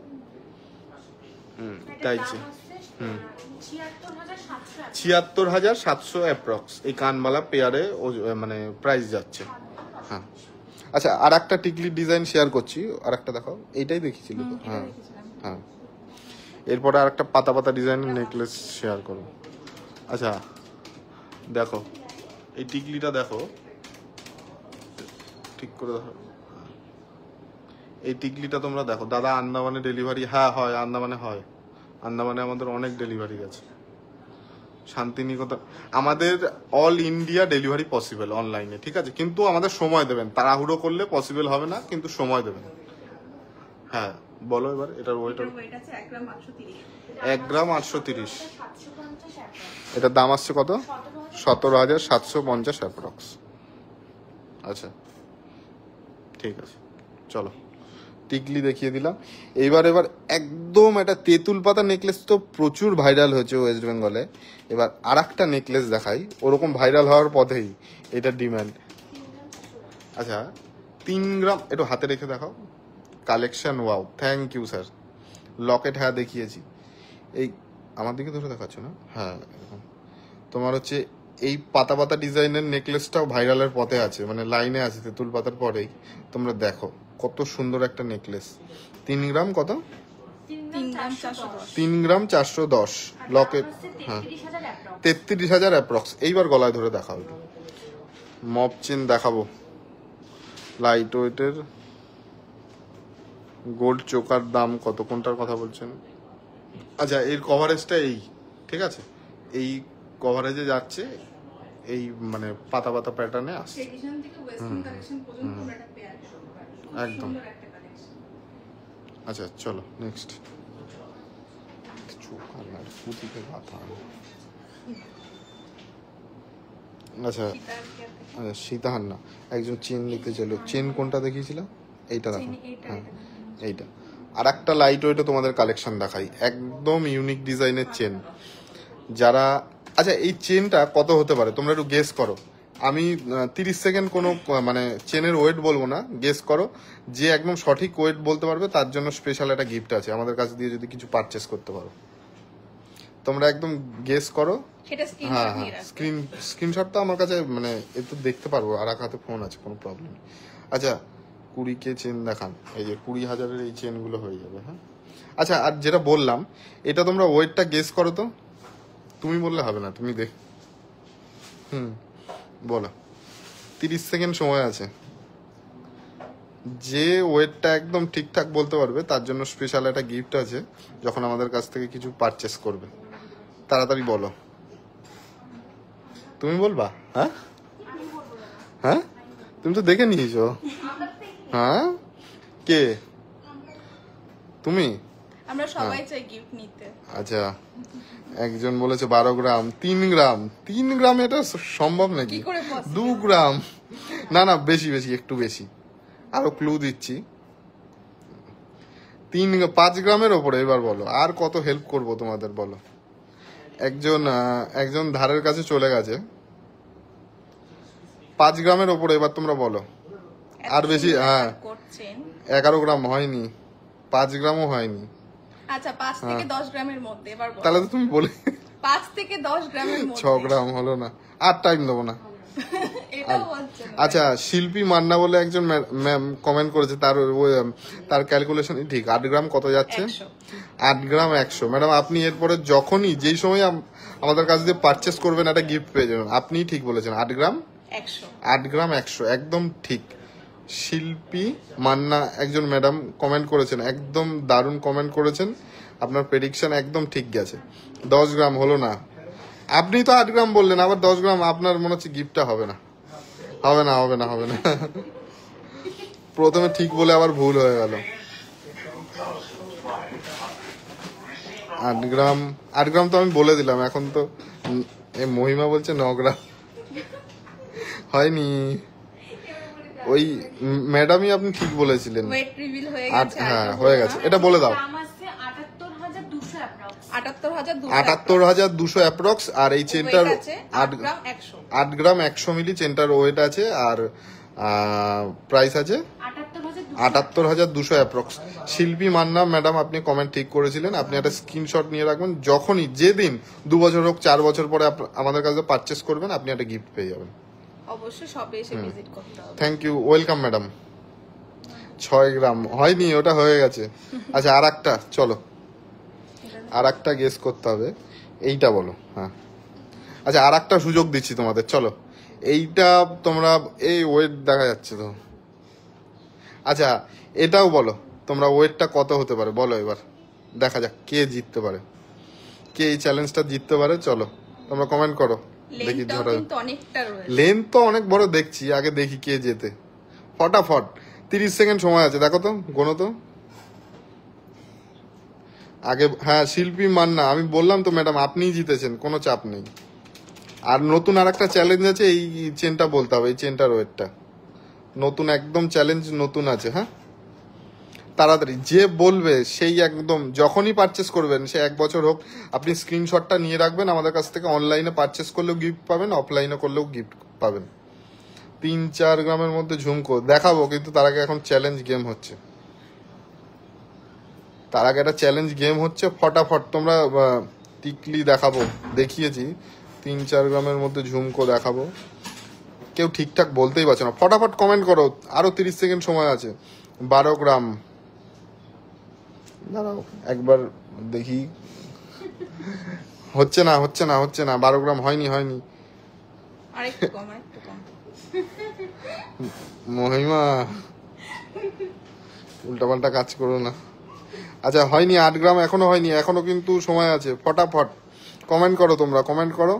তাইছে 76,700 অ্যাপ্রক্স এই কানবালা পেয়ারে মানে প্রাইস যাচ্ছে। হ্যাঁ আচ্ছা আর একটা টিকলির ডিজাইন শেয়ার করছি, আর একটা দেখাও। এইটাই দেখিয়েছিল তো? হ্যাঁ হ্যাঁ এরপরে আর একটা পাতা পাতা ডিজাইনের নেকলেস শেয়ার করো। আচ্ছা দেখো এই টিকলিটা দেখো, ঠিক করে দেখো এই টিকলিটা তোমরা দেখো। দাদা আন্দামানে ডেলিভারি? হ্যাঁ হয়, আন্দামানে হয়। আন্দামানে আমাদের অনেক ডেলিভারি গেছে। শান্তিনিকেতন আমাদের অল ইন্ডিয়া ডেলিভারি পসিবল অনলাইনে, ঠিক আছে, কিন্তু আমাদের সময় দেবেন। তাড়াহুড়ো করলে পসিবল হবে না, কিন্তু সময় দেবেন। হ্যাঁ বলো এবার এটার ওয়েট আছে 1 গ্রাম 830 1 গ্রাম 830। এটার দাম আসছে কত? 17,750 অ্যাপ্রক্স। আচ্ছা ঠিক আছে চলো টিকলি দেখিয়ে দিলাম। এবার একদম একটা তেঁতুল পাতা নেকলেস তো প্রচুর ভাইরাল হয়েছে ওয়েস্ট বেঙ্গলে। এবার আর একটা নেকলেস দেখাই, ওরকম ভাইরাল হওয়ার পথেই এটার ডিমান্ড। আচ্ছা 3 গ্রাম, একটু হাতে রেখে দেখাও। Collection wow, thank you sir. Locket হ্যাঁ দেখিয়েছি, এই আমার দিকে ধরে দেখাচ্ছ না? হ্যাঁ তোমার হচ্ছে এই পাতা পাতা ডিজাইনের নেকলেসটাও ভাইরালের পথে আছে, মানে লাইনে আছে তেঁতুল পাতার পরেই। তোমরা দেখো কত সুন্দর একটা নেকলেস। 3 গ্রাম কত? 3 গ্রাম 410 লকেট। হ্যাঁ 33,000 অ্যাপ্রক্স। এইবার গলায় ধরে দেখাও। মপ চেন দেখাবো, লাইট ওয়েটের গোল্ড চোকার দাম কত, কোনটার কথা বলছেন? আচ্ছা এর কভারেজটা এই, ঠিক আছে, এই কভারেজে যাচ্ছে, এই মানে পাতা পাতা প্যাটার্নে আসছে একদম। আচ্ছা চলো নেক্সট। আচ্ছা আচ্ছা সীতাহার না, একজন চেন নিতে চলো। চেন কোনটা দেখিয়েছিল? এইটা দেখো, হ্যাঁ এইটা। আর একটা লাইট ওয়েটে তোমাদের কালেকশন দেখাই, একদম ইউনিক ডিজাইনের চেন। যারা আচ্ছা এই চেনটা কত হতে পারে তোমরা একটু গেস করো। আমি 30 সেকেন্ড কোনো মানে চেনের ওয়েট বলবো না, গেস করো। যে একদম সঠিক ওয়েট বলতে পারবে তার জন্য স্পেশাল একটা গিফট আছে আমাদের কাছ দিয়ে, যদি কিছু পারচেস করতে পারো। তোমরা একদম গেস করো। হ্যাঁ হ্যাঁ স্ক্রিনশটটা আমার কাছে মানে একটু দেখতে পারবো, আর এক হাতে ফোন আছে, কোনো প্রবলেম নেই। আচ্ছা 20K চেন দেখান, এই যে 20,000-এর এই চেনগুলো হয়ে যাবে। হ্যাঁ আচ্ছা, আর যেটা বললাম এটা তোমরা ওয়েটটা গেস করো তো, তুমি বললে হবে না, তুমি দেখ। বলো, 30 সেকেন্ড সময় আছে। যে ওয়েটটা একদম ঠিকঠাক বলতে পারবে তার জন্য স্পেশাল একটা গিফট আছে যখন আমাদের কাছ থেকে কিছু পারচেস করবে। তাড়াতাড়ি বলো। তুমি বলবা? হ্যাঁ হ্যাঁ, তুমি তো দেখে নিয়েছো। হ্যাঁ, কে তুমি? আমরা সবাই চাই গিফট নিতে। আচ্ছা, একজন বলেছে 12 গ্রাম, 3 গ্রাম। 3 গ্রাম এটা সম্ভব নাকি? কি করে possible? 2 গ্রাম। না না, বেশি বেশি, একটু বেশি। আরো ক্লু দিচ্ছি, 5 গ্রামের ওপরে। এবার বলো, আর কত হেল্প করব তোমাদের, বলো। একজন ধারের কাছে চলে গেছে, 5 গ্রামের ওপরে। এবার তোমরা বলো। আর বেশি, হ্যাঁ, করছেন 11 গ্রাম হয়নি, 5 গ্রামও হয়নি। আচ্ছা, 5 থেকে 10 গ্রামের মধ্যে। এবার বলো। তাহলে তো তুমি বলে 5 থেকে 10 গ্রামের মধ্যে। 6 গ্রাম হলো না, আর টাইম দেবো না। এটাও বলছে না। আচ্ছা, শিল্পী মান্না বলে একজন ম্যাম কমেন্ট করেছে, তার ক্যালকুলেশন ঠিক। 8 গ্রাম কত যাচ্ছে? 100। 8 গ্রাম 100। ম্যাডাম, আপনি এরপরে যখনই যেই সময় আমাদের কাছ দিয়ে পারচেস করবেন একটা গিফট পেয়ে যাবেন। আপনিই ঠিক বলেছেন, 8 গ্রাম 100। 8 গ্রাম 100, একদম ঠিক। শিল্পী মান্না একজন ম্যাডাম কমেন্ট করেছেন, একদম দারুণ কমেন্ট করেছেন। আপনার প্রেডিকশন একদম ঠিক গেছে। 10 গ্রাম হলো না। আপনি তো 8 গ্রাম বললেন, আবার 10 গ্রাম। আপনার মনে হচ্ছে গিফটটা হবে না, হবে না, হবে না, হবে না। প্রথমে ঠিক বলে আবার ভুল হয়ে গেল। 8 গ্রাম, 8 গ্রাম তো আমি বলে দিলাম। এখন তো এই মহিমা বলছে 9 গ্রাম। হয়নি, ওই ম্যাডামই আপনি ঠিক বলেছিলেন। ওয়েট রিভিল হয়ে গেছে। হ্যাঁ, হয়ে গেছে। এটা বলে দাও। দাম আসছে 78,200 অ্যাপ্রক্স। 78,200। 78,200 অ্যাপ্রক্স। আর এই চেনটার Weight আছে 8 গ্রাম 100। 8 গ্রাম 100 মিলি চেনটার ওয়েট আছে। আর প্রাইস আছে 78,200 অ্যাপ্রক্স। শিল্পী মান্না ম্যাডাম, আপনি কমেন্ট ঠিক করেছিলেন। আপনি একটা স্ক্রিনশট নিয়ে রাখবেন, যখনই যেদিন 2 বছর হোক 4 বছর পরে আমাদের কাছে পারচেস করবেন, আপনি একটা গিফট পেয়ে যাবেন। অবশ্যই সবে এসে ভিজিট করতে হবে। Thank you, welcome madam. 6 gram হয়নি, ওটা হয়ে গেছে। আচ্ছা, আর একটা, চলো আর একটা গেস করতে হবে। এইটা বলো। হ্যাঁ আচ্ছা, আর একটা সুযোগ দিচ্ছি তোমাদের, চলো। এইটা তোমরা, এই ওয়েট দেখা যাচ্ছে তো। আচ্ছা, এটাও বলো তোমরা, ওয়েটটা কত হতে পারে বলো। এবার দেখা যাক কে জিততে পারে, কে এই চ্যালেঞ্জটা জিততে পারে। চলো তোমরা কমেন্ট করো, দেখি লেন্থটাও ধরো। কিন্তু অনেকটা রয়েছে। লেন্থ তো অনেক বড় দেখছি, আগে দেখি কে জেতে। ফটাফট 30 সেকেন্ড সময় আছে, দেখো তো, গোনো তো আগে। হ্যাঁ, শিল্পী মান্না, আমি বললাম তো ম্যাডাম, আপনিই জিতেছেন, কোনো চাপ নেই। আর নতুন আর একটা চ্যালেঞ্জ আছে, এই চেনটা বলতে হবে, এই চেনটার ওয়েটটা নতুন, একদম চ্যালেঞ্জ নতুন আছে। হ্যাঁ, তাড়াতাড়ি যে বলবে সেই একদম যখনই পারচেস করবেন, সে 1 বছর হোক, আপনি স্ক্রিনশটটা নিয়ে রাখবেন। আমাদের কাছ থেকে অনলাইনে পারচেস করলেও গিফট পাবেন, অফলাইনে করলেও গিফট পাবেন। 3-4 গ্রামের মধ্যে ঝুমকো দেখাবো, কিন্তু তার আগে এখন চ্যালেঞ্জ গেম হচ্ছে। তার আগে একটা চ্যালেঞ্জ গেম হচ্ছে, ফটাফট তোমরা। টিকলি দেখাবো, দেখিয়েছি। 3-4 গ্রামের মধ্যে ঝুমকো দেখাবো। কেউ ঠিকঠাক বলতেই পারছে না, ফটাফট কমেন্ট করো, আরো 30 সেকেন্ড সময় আছে। 12 গ্রাম, দাঁড়াও একবার দেখি। হচ্ছে না, হচ্ছে না, হচ্ছে না। 12 গ্রাম হয়নি, হয়নি। আরেকটু কম, আরেকটু কম। মহিমা, উল্টাপাল্টা কাজ করো না। আচ্ছা, হয়নি, 8 গ্রাম এখনো হয়নি, এখনো কিন্তু সময় আছে। ফটাফট কমেন্ট করো, তোমরা কমেন্ট করো,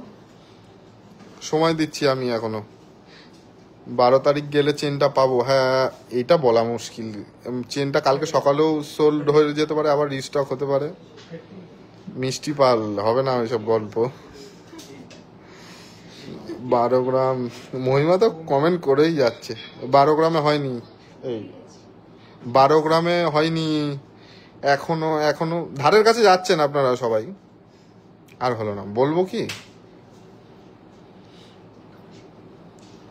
সময় দিচ্ছি আমি এখনো। 12 তারিখ গেলে চেনটা পাবো। হ্যাঁ, এটা বলা মুশকিল। চেনটা কালকে সকালেও সোল্ড হয়ে যেতে পারে, আবার রিস্টক হতে পারে। মিষ্টি পাল হবে না ওইসব গল্প। 12 গ্রাম, মহিমা তো কমেন্ট করেই যাচ্ছে। 12 গ্রামে হয়নি, এই 12 গ্রামে হয়নি এখনো ধারের কাছে যাচ্ছেন আপনারা সবাই। আর হলো না, বলবো কি,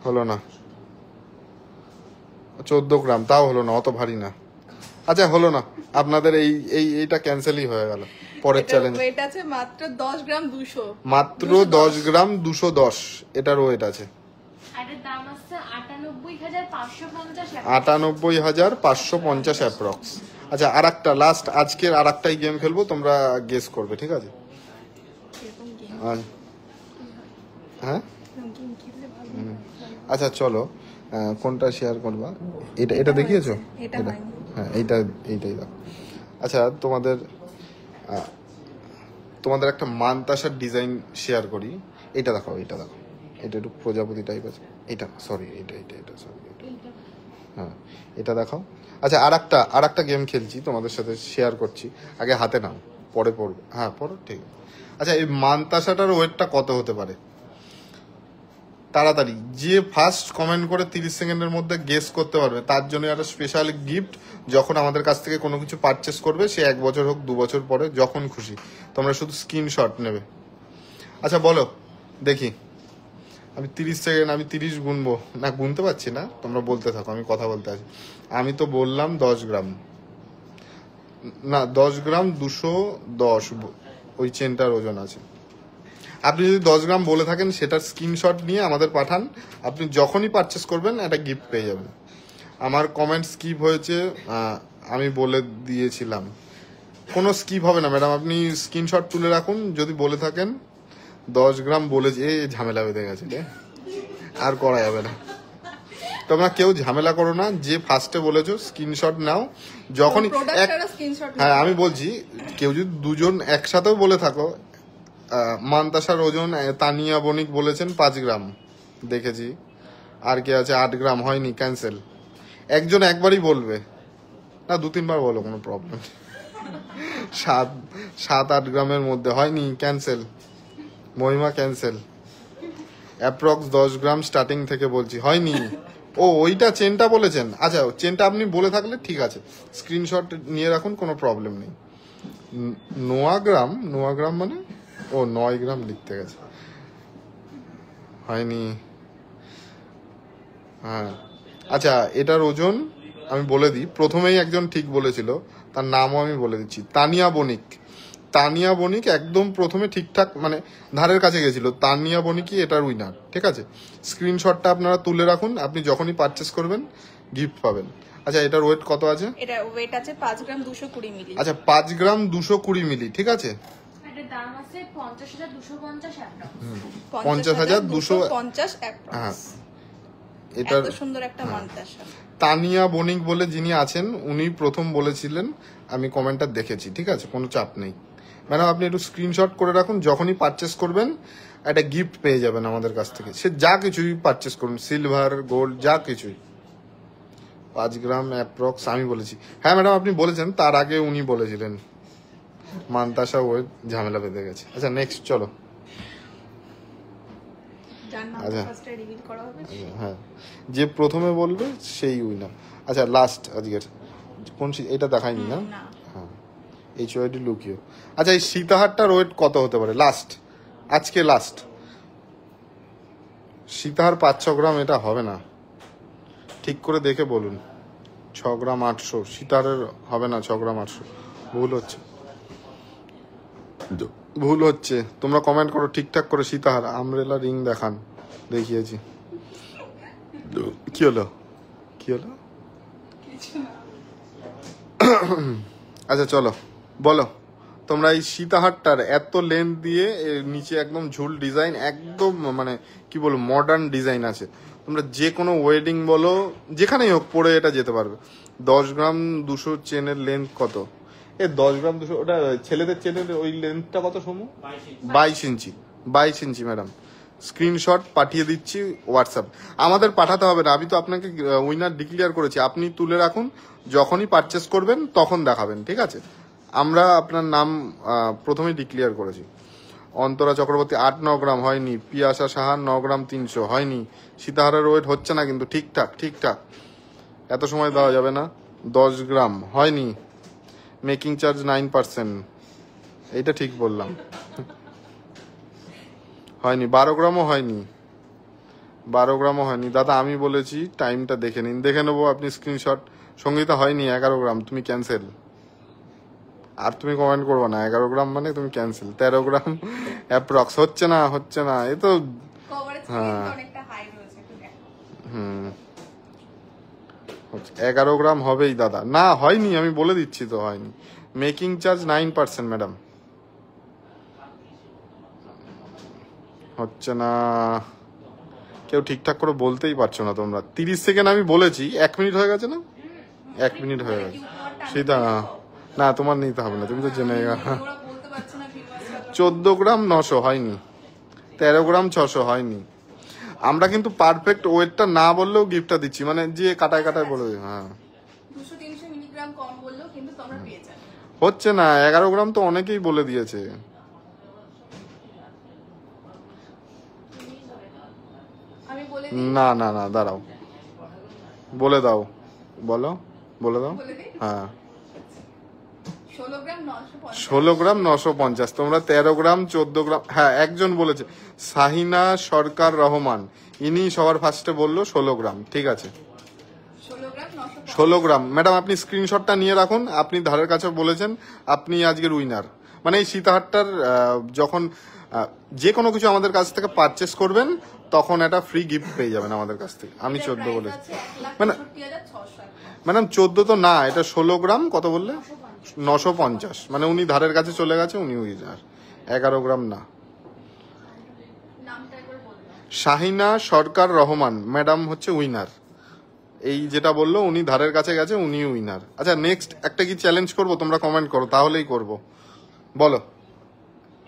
হলো না। 14 গ্রাম, তাও হলো না, অত ভারী না। আচ্ছা, হলো না, আপনাদের এইটা ক্যান্সেলই হয়ে গেল। পরের চ্যালেঞ্জ ওয়েট আছে মাত্র 10 গ্রাম 200। মাত্র 10 গ্রাম 210 এটার ওয়েট আছে। আর এর দাম আসছে 98,500 98,550 অ্যাপ্রক্স। আচ্ছা, আর একটা লাস্ট, আজকের আর একটাই গেম খেলবো, তোমরা গেস করবে, ঠিক আছে? হ্যাঁ, আচ্ছা চলো, কোনটা শেয়ার করবা? এটা দেখিয়েছো? হ্যাঁ, এইটাই দাও। আচ্ছা, তোমাদের একটা মানতাসার ডিজাইন শেয়ার করি। এটা দেখো, এটা একটু প্রজাপতি টাইপ আছে। এটা সরি, এটা সরি, হ্যাঁ এটা দেখাও। আচ্ছা, আর একটা গেম খেলছি, তোমাদের সাথে শেয়ার করছি। আগে হাতে নাও, পরে পড়বে। হ্যাঁ পড়ো, ঠিক আছে। আচ্ছা, এই মানতাসাটার ওয়েটটা কত হতে পারে? তাড়াতাড়ি যে ফার্স্ট কমেন্ট করে 30 সেকেন্ডের মধ্যে গেস করতে পারবে তার জন্য একটা স্পেশাল গিফট। যখন আমাদের কাছ থেকে কোনো কিছু পারচেস করবে, সে 1 বছর হোক 2 বছর পরে, যখন খুশি, তোমরা শুধু স্ক্রিনশট নেবে। আচ্ছা বলো দেখি, আমি 30 সেকেন্ড, আমি 30 গুনবো না, গুনতে পারছি না, তোমরা বলতে থাকো, আমি কথা বলতে আছি। আমি তো বললাম 10 গ্রাম, না 10 গ্রাম 210 ওই চেনটার ওজন আছে। আপনি যদি 10 গ্রাম বলে থাকেন, সেটার স্ক্রিনশট নিয়ে আমাদের পাঠান। আপনি যখনই পারচেস করবেন একটা গিফট পেয়ে যাবেন। আমার কমেন্ট স্কিপ হয়েছে, আমি বলে দিয়েছিলাম। কোনো স্কিপ হবে না ম্যাডাম, আপনি স্ক্রিনশট তুলে রাখুন। যদি বলে থাকেন 10 গ্রাম বলে, যে ঝামেলা বেঁধে গেছে রে, আর করা যাবে না। তোমরা কেউ ঝামেলা করো না, যে ফার্স্টে বলেছো স্ক্রিনশট নাও। যখনই হ্যাঁ, আমি বলছি, কেউ যদি দুজন একসাথেও বলে থাকো, মানতাসার ওজন তানিয়া বণিক বলেছেন 5 গ্রাম, দেখেছি। আর কে আছে? 8 গ্রাম, হয়নি, ক্যান্সেল। একজন একবারই বলবে না, 2-3 বার বলো, কোনো প্রবলেম। 7-8 গ্রামের মধ্যে, হয়নি, ক্যান্সেল। মহিমা ক্যান্সেল। অ্যাপ্রক্স 10 গ্রাম স্টার্টিং থেকে বলছি, হয়নি। ও ওইটা চেনটা বলেছেন? আচ্ছা, চেনটা আপনি বলে থাকলে ঠিক আছে, স্ক্রিনশট নিয়ে রাখুন, কোনো প্রবলেম নেই। 9 গ্রাম মানে ও 9 গ্রাম লিখতে গেছে, হয়নি। হ্যাঁ আচ্ছা, এটার ওজন আমি বলে দিই। প্রথমেই একজন ঠিক বলেছিল, তার নামও আমি বলে দিচ্ছি, তানিয়া বণিক একদম প্রথমে ঠিকঠাক, মানে ধারের কাছে গেছিল। তানিয়া বণিকই এটার উইনার, ঠিক আছে? স্ক্রিনশটটা আপনারা তুলে রাখুন, আপনি যখনই পারচেস করবেন গিফট পাবেন। আচ্ছা, এটার ওয়েট কত আছে? এটা ওয়েট আছে 5 গ্রাম 220 মিলি। আচ্ছা, 5 গ্রাম 220 মিলি, ঠিক আছে। এটার দাম আছে 50,250 50,250 হ্যাঁ, এটার এত সুন্দর একটা মানতাসা। তানিয়া বণিক বলে যিনি আছেন, উনি প্রথম বলেছিলেন, আমি কমেন্টটা দেখেছি, ঠিক আছে, কোনো চাপ নেই। ম্যাডাম আপনি একটু স্ক্রিনশট করে রাখুন, যখনই পারচেস করবেন একটা গিফট পেয়ে যাবেন আমাদের কাছ থেকে। সে যা কিছুই পারচেস করুন, সিলভার, গোল্ড, যা কিছুই। 5 গ্রাম অ্যাপ্রক্স আমি বলেছি। হ্যাঁ ম্যাডাম, আপনি বলেছেন, তার আগে উনি বলেছিলেন। মানতাসা ওই ঝামেলা বেঁধে গেছে। আচ্ছা নেক্সট চলো। আচ্ছা হ্যাঁ, যে প্রথমে বলবে সেই উইনার। আচ্ছা লাস্ট আজকের কোন, এটা দেখায়নি না? হ্যাঁ, HYD লুকিও। আচ্ছা, এই সীতাহারটার ওয়েট কত হতে পারে? আজকে লাস্ট। সীতাহার 5-6 গ্রাম, এটা হবে না, ঠিক করে দেখে বলুন। 6 গ্রাম 800, সীতাহারের হবে না। 6 গ্রাম 800, ভুল হচ্ছে। তোমরা কমেন্ট করো ঠিকঠাক করে। সীতাহার আমরেলা রিং দেখান, দেখিয়েছি। কি হলো? আচ্ছা চলো বলো, তোমরা এই সীতাহারটার এত লেন্থ দিয়ে নিচে একদম ঝুল ডিজাইন, একদম মানে কি বলবো, মডার্ন ডিজাইন আছে। তোমরা যে কোনো ওয়েডিং বলো, যেখানেই হোক পরে এটা যেতে পারবে। 10 গ্রাম 200 চেনের লেন্থ কত? 10 গ্রাম 200, ওটা ছেলেদের চেনের ওই লেন্থটা কত সমু? 22 ইঞ্চি। 22 ইঞ্চি ম্যাডাম। স্ক্রিনশট পাঠিয়ে দিচ্ছি হোয়াটসঅ্যাপ। আমাদের পাঠাতে হবে না, আমি তো আপনাকে উইনার ডিক্লেয়ার করেছি। আপনি তুলে রাখুন, যখনই পারচেস করবেন তখন দেখাবেন, ঠিক আছে? আমরা আপনার নাম প্রথমেই ডিক্লেয়ার করেছি। অন্তরা চক্রবর্তী 8-9 গ্রাম, হয়নি। পিয়াসা সাহা 9 গ্রাম 300, হয়নি। সীতাহারের ওয়েট হচ্ছে না কিন্তু, ঠিকঠাক। এত সময় দেওয়া যাবে না। 10 গ্রাম, হয়নি। মেকিং চার্জ 9%, এইটা ঠিক বললাম, হয়নি। 12 গ্রামও হয়নি। 12 গ্রামও হয়নি দাদা, আমি বলেছি। টাইমটা দেখে নিন, দেখে নেবো। আপনি স্ক্রিনশট। সঙ্গীতা হয়নি, 11 গ্রাম, তুমি ক্যান্সেল। আর তুমি কমেন্ট করবো না, 11 গ্রাম মানে তুমি ক্যান্সেল। 13 গ্রাম অ্যাপ্রক্স, হচ্ছে না। এ তো হ্যাঁ, 11 গ্রাম হবেই দাদা। না হয়নি, আমি বলে দিচ্ছি তো হয়নি। Making charge 9% madam. হচ্ছে না, কেউ ঠিকঠাক করে বলতেই পারছো না তোমরা। 30 সেকেন্ড আমি বলেছি, 1 মিনিট হয়ে গেছে না? 1 মিনিট হয়ে গেছে সেটা। না তোমার নিতে হবে না, তুমি তো জেনে ওরা বলতে পারছে না viewers রা। 14 গ্রাম 900 হয়নি, 13 গ্রাম 600 হয়নি। আমরা কিন্তু পারফেক্ট ওয়েটটা না বললেও গিফটটা দিচ্ছি, মানে যে কাটায় কাটায় বলে দিই। হ্যাঁ 200-300 মিলিগ্রাম কম বললেও কিন্তু তোমরা পেয়ে যাবে। হচ্ছে না, 11 গ্রাম তো অনেকেই বলে দিয়েছে। আমি বলে দিই, না না না দাঁড়াও, বলে দাও, বলো, বলে দাও। বলে দিই হ্যাঁ 16 গ্রাম 950। 16 গ্রাম 950, তোমরা 13 গ্রাম 14 গ্রাম। হ্যাঁ একজন বলেছে, শাহিনা সরকার রহমান, ইনি সবার ফার্স্টে বললো 16 গ্রাম। ঠিক আছে 16 গ্রাম 950। 16 গ্রাম। ম্যাডাম আপনি স্ক্রিনশটটা নিয়ে রাখুন, আপনি ধারের কাছে বলেছেন, আপনি আজকের উইনার। মানে এই সীতাহারটার যখন যে কোনো কিছু আমাদের কাছ থেকে পারচেস করবেন তখন একটা ফ্রি গিফট পেয়ে যাবেন আমাদের কাছ থেকে। আমি 14 বলেছি মানে 1,63,600। ম্যাডাম, 14 তো না, এটা 16 গ্রাম কত বললে? 950। মানে উনি ধারের কাছে চলে গেছে, উনি উইনার। 11 গ্রাম না। নামটা একবার বলুন। শাহিনা সরকার রহমান ম্যাডাম হচ্ছে উইনার। এই যেটা বললো উনি ধারের কাছে গেছে, উনি উইনার। আচ্ছা নেক্সট একটা কি চ্যালেঞ্জ করব, তোমরা কমেন্ট করো তাহলেই করব। বলো।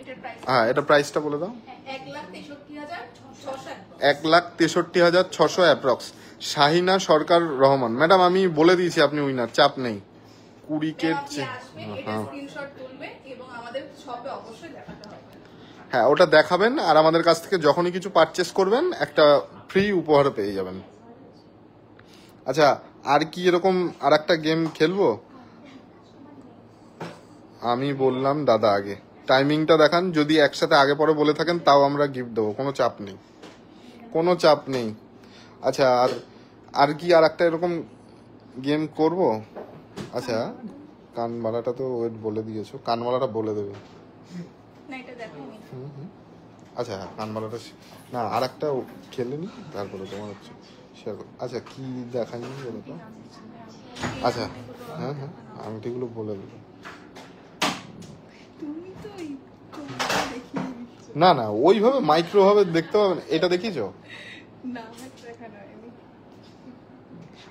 এটার প্রাইস হ্যাঁ এটা প্রাইসটা বলে দাও। 1,63,600। 1,63,600 অ্যাপ্রক্স। শাহিনা সরকার রহমান ম্যাডাম, আমি বলে দিয়েছি আপনি উইনার, চাপ নেই। 20 কে আপনি আসবে, এটা স্ক্রিনশট তুলবে এবং আমাদের শপে অবশ্যই দেখাতে হবে। হ্যাঁ ওটা দেখাবেন, আর আমাদের কাছ থেকে যখনই কিছু পারচেস করবেন একটা ফ্রি উপহার পেয়ে যাবেন। আচ্ছা আর কি এরকম আর একটা গেম খেলবো? আমি বললাম দাদা আগে, টাইমিংটা দেখান, যদি একসাথে আগে পরে বলে থাকেন তাও আমরা গিফট দেবো, কোনো চাপ নেই, কোনো চাপ নেই। আচ্ছা আর আর কি আর একটা এরকম গেম করব? আচ্ছা কানমালাটা তো ওয়েট বলে দিয়েছো, কানমালাটা বলে দেবে। না এটা দেখাইনি। আচ্ছা হ্যাঁ কানমালাটা না, আর একটা খেলে নি তারপরে তোমার হচ্ছে শেয়ার করো। আচ্ছা কি দেখাইনি বলো তো? আচ্ছা হ্যাঁ হ্যাঁ আংটিগুলো বলে দেবো। তুমি তো না না ওইভাবে মাইক্রো ভাবে দেখতে পাবেন। এটা দেখিয়েছো? না দেখানো হয়নি।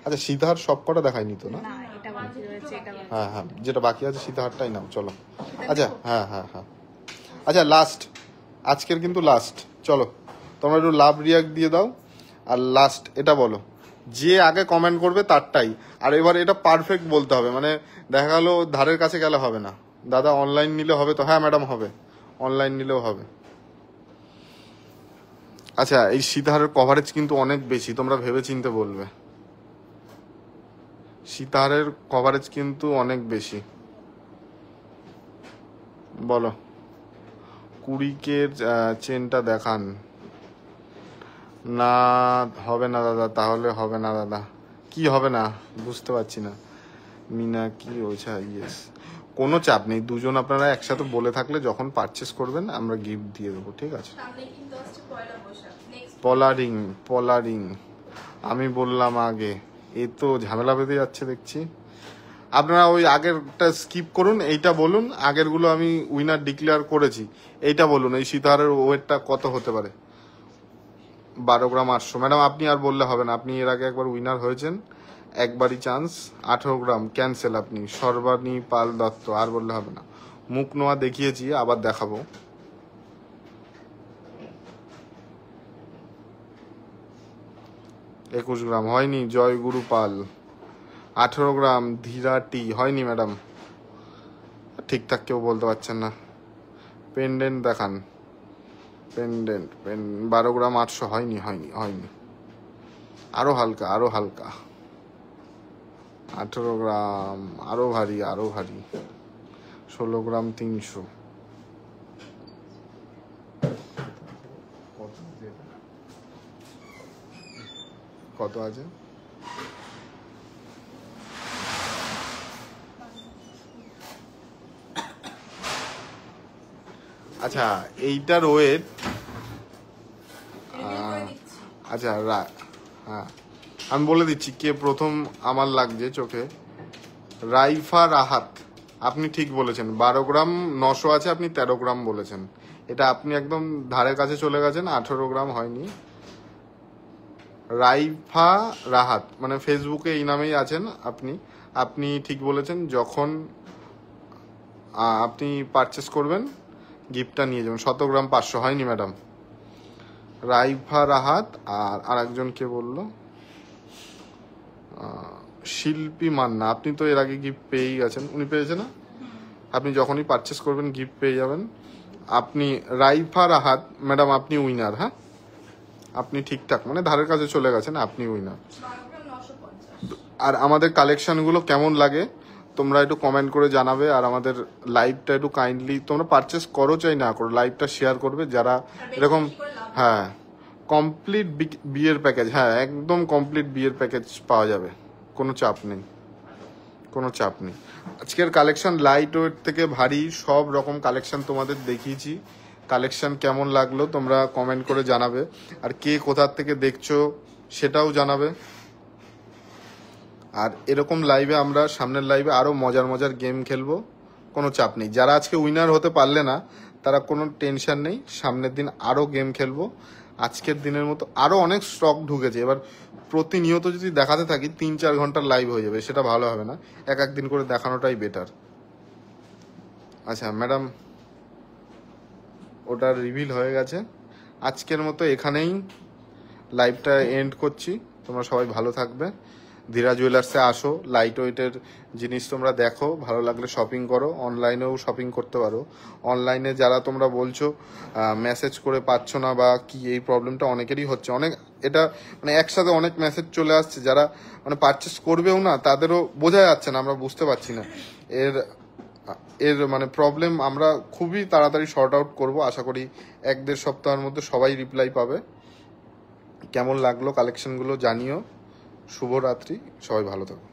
আচ্ছা সীতাহার সব কটা দেখায়নি তো না? না এটা বাকি রয়েছে, এটা বাকি। হ্যাঁ হ্যাঁ যেটা বাকি আছে সীতাহারটাই নাও, চলো। আচ্ছা হ্যাঁ হ্যাঁ হ্যাঁ আচ্ছা লাস্ট, আজকের কিন্তু লাস্ট। চলো তোমরা একটু লাভ রিয়াক্ট দিয়ে দাও, আর লাস্ট এটা বলো, যে আগে কমেন্ট করবে তারটাই। আর এবার এটা পারফেক্ট বলতে হবে, মানে দেখা গেল ধারের কাছে গেলে হবে না। দাদা অনলাইন নিলে হবে তো? হ্যাঁ ম্যাডাম হবে, অনলাইন নিলেও হবে। আচ্ছা এই সীতাহারের কভারেজ কিন্তু অনেক বেশি, তোমরা ভেবে চিনতে বলবে। সীতাহারের কভারেজ কিন্তু অনেক বেশি। বলো 20 কে চেনটা দেখান। না হবে না দাদা, তাহলে হবে না দাদা। কি হবে না বুঝতে পারছি না। মিনা কি ওইছা ইয়েস, কোনো চাপ নেই। দুজন আপনারা একসাথে বলে থাকলে যখন পারচেস করবেন আমরা গিফট দিয়ে দেবো, ঠিক আছে? সামনে কিন্তু আসছে পয়লা বৈশাখ। নেক্সট পলারিং, পলারিং আমি বললাম আগে, এ তো ঝামেলা বেঁধে যাচ্ছে দেখছি। আপনারা ওই আগেরটা স্কিপ করুন, এইটা বলুন। আগেরগুলো আমি উইনার ডিক্লেয়ার করেছি, এইটা বলুন এই সীতাহারের ওয়েটটা কত হতে পারে। 12 গ্রাম 800। ম্যাডাম আপনি আর বললে হবে না, আপনি এর আগে একবার উইনার হয়েছেন, একবারই চান্স। 18 গ্রাম ক্যান্সেল। আপনি সর্বাণী পাল দত্ত, আর বললে হবে না। মুখ নোয়া দেখিয়েছি, আবার দেখাবো। একুশ গ্রাম হয়নি। জয়গুরু পাল। 18 গ্রাম ধীরা টি হয়নি ম্যাডাম, ঠিকঠাক কেউ বলতে পারছেন না। পেন্ডেন্ট দেখান, পেন্ডেন্ট 12 গ্রাম 800 হয়নি হয়নি হয়নি। আরো হালকা, আরো হালকা। 18 গ্রাম আরো ভারী, আরো ভারী। 16 গ্রাম 300। কত আছে? আচ্ছা এইটার ওয়েট, রিভিউ করে দিচ্ছি। আচ্ছা হ্যাঁ আমি বলে দিচ্ছি কে প্রথম আমার লাগছে চোখে। রাইফা রাহাত, আপনি ঠিক বলেছেন, 12 গ্রাম 900 আছে, আপনি 13 গ্রাম বলেছেন। এটা আপনি একদম ধারের কাছে চলে গেছেন, 18 গ্রাম হয়নি। রাইফা রাহাত মানে ফেসবুকে এই নামেই আছেন আপনি। আপনি ঠিক বলেছেন, যখন আপনি পারচেস করবেন গিফটটা নিয়ে যাবেন। 17 গ্রাম 500 হয়নি ম্যাডাম। রাইফা রাহাত আর আরেকজন কে বললো, শিল্পী মান্না, আপনি তো এর আগে গিফট পেয়েই গেছেন। উনি পেয়েছে না? আপনি যখনই পারচেস করবেন গিফট পেয়ে যাবেন। আপনি রাইফা রাহাত ম্যাডাম, আপনি উইনার। হ্যাঁ, আপনি ঠিকঠাক মানে ধারের কাছে চলে গেছেন, আপনি উইনার। 950। আর আমাদের কালেকশনগুলো কেমন লাগে তোমরা একটু কমেন্ট করে জানাবে। আর আমাদের লাইভটা একটু কাইন্ডলি তোমরা পারচেস করো চাই না করো, লাইভটা শেয়ার করবে যারা এরকম। হ্যাঁ, কমপ্লিট বিয়ের প্যাকেজ, হ্যাঁ একদম কমপ্লিট বিয়ের প্যাকেজ পাওয়া যাবে, কোনো চাপ নেই, কোনো চাপ নেই। আজকের কালেকশন লাইট ওয়েট থেকে ভারী সব রকম কালেকশন তোমাদের দেখিয়েছি। কালেকশন কেমন লাগলো তোমরা কমেন্ট করে জানাবে। আর কে কোথার থেকে দেখছো সেটাও জানাবে। আর এরকম লাইভে আমরা সামনের লাইভে আরো মজার মজার গেম খেলবো, কোনো চাপ নেই। যারা আজকে উইনার হতে পারলে না তারা কোনো টেনশন নেই, সামনের দিন আরো গেম খেলবো। আজকের দিনের মতো আরো অনেক স্টক ঢুকেছে, এবার প্রতিনিয়ত যদি দেখাতে থাকি 3-4 ঘন্টার লাইভ হয়ে যাবে, সেটা ভালো হবে না। এক দিন করে দেখানোটাই বেটার। আচ্ছা ম্যাডাম, ওটা রিভিল হয়ে গেছে। আজকের মতো এখানেই লাইভটা এন্ড করছি। তোমরা সবাই ভালো থাকবে। ধীরা জুয়েলার্সে আসো, লাইট ওয়েটের জিনিস তোমরা দেখো, ভালো লাগলে শপিং করো। অনলাইনেও শপিং করতে পারো। অনলাইনে যারা তোমরা বলছো মেসেজ করে পাচ্ছ না বা কি, এই প্রবলেমটা অনেকেরই হচ্ছে। অনেক এটা মানে একসাথে অনেক মেসেজ চলে আসছে, যারা মানে পারচেস করবেও না তাদেরও বোঝা যাচ্ছে না, আমরা বুঝতে পারছি না। এর মানে প্রবলেম আমরা খুবই তাড়াতাড়ি শর্ট আউট করবো। আশা করি 1-1.5 সপ্তাহের মধ্যে সবাই রিপ্লাই পাবে। কেমন লাগলো কালেকশনগুলো জানিও। শুভরাত্রি, সবাই ভালো থাকো।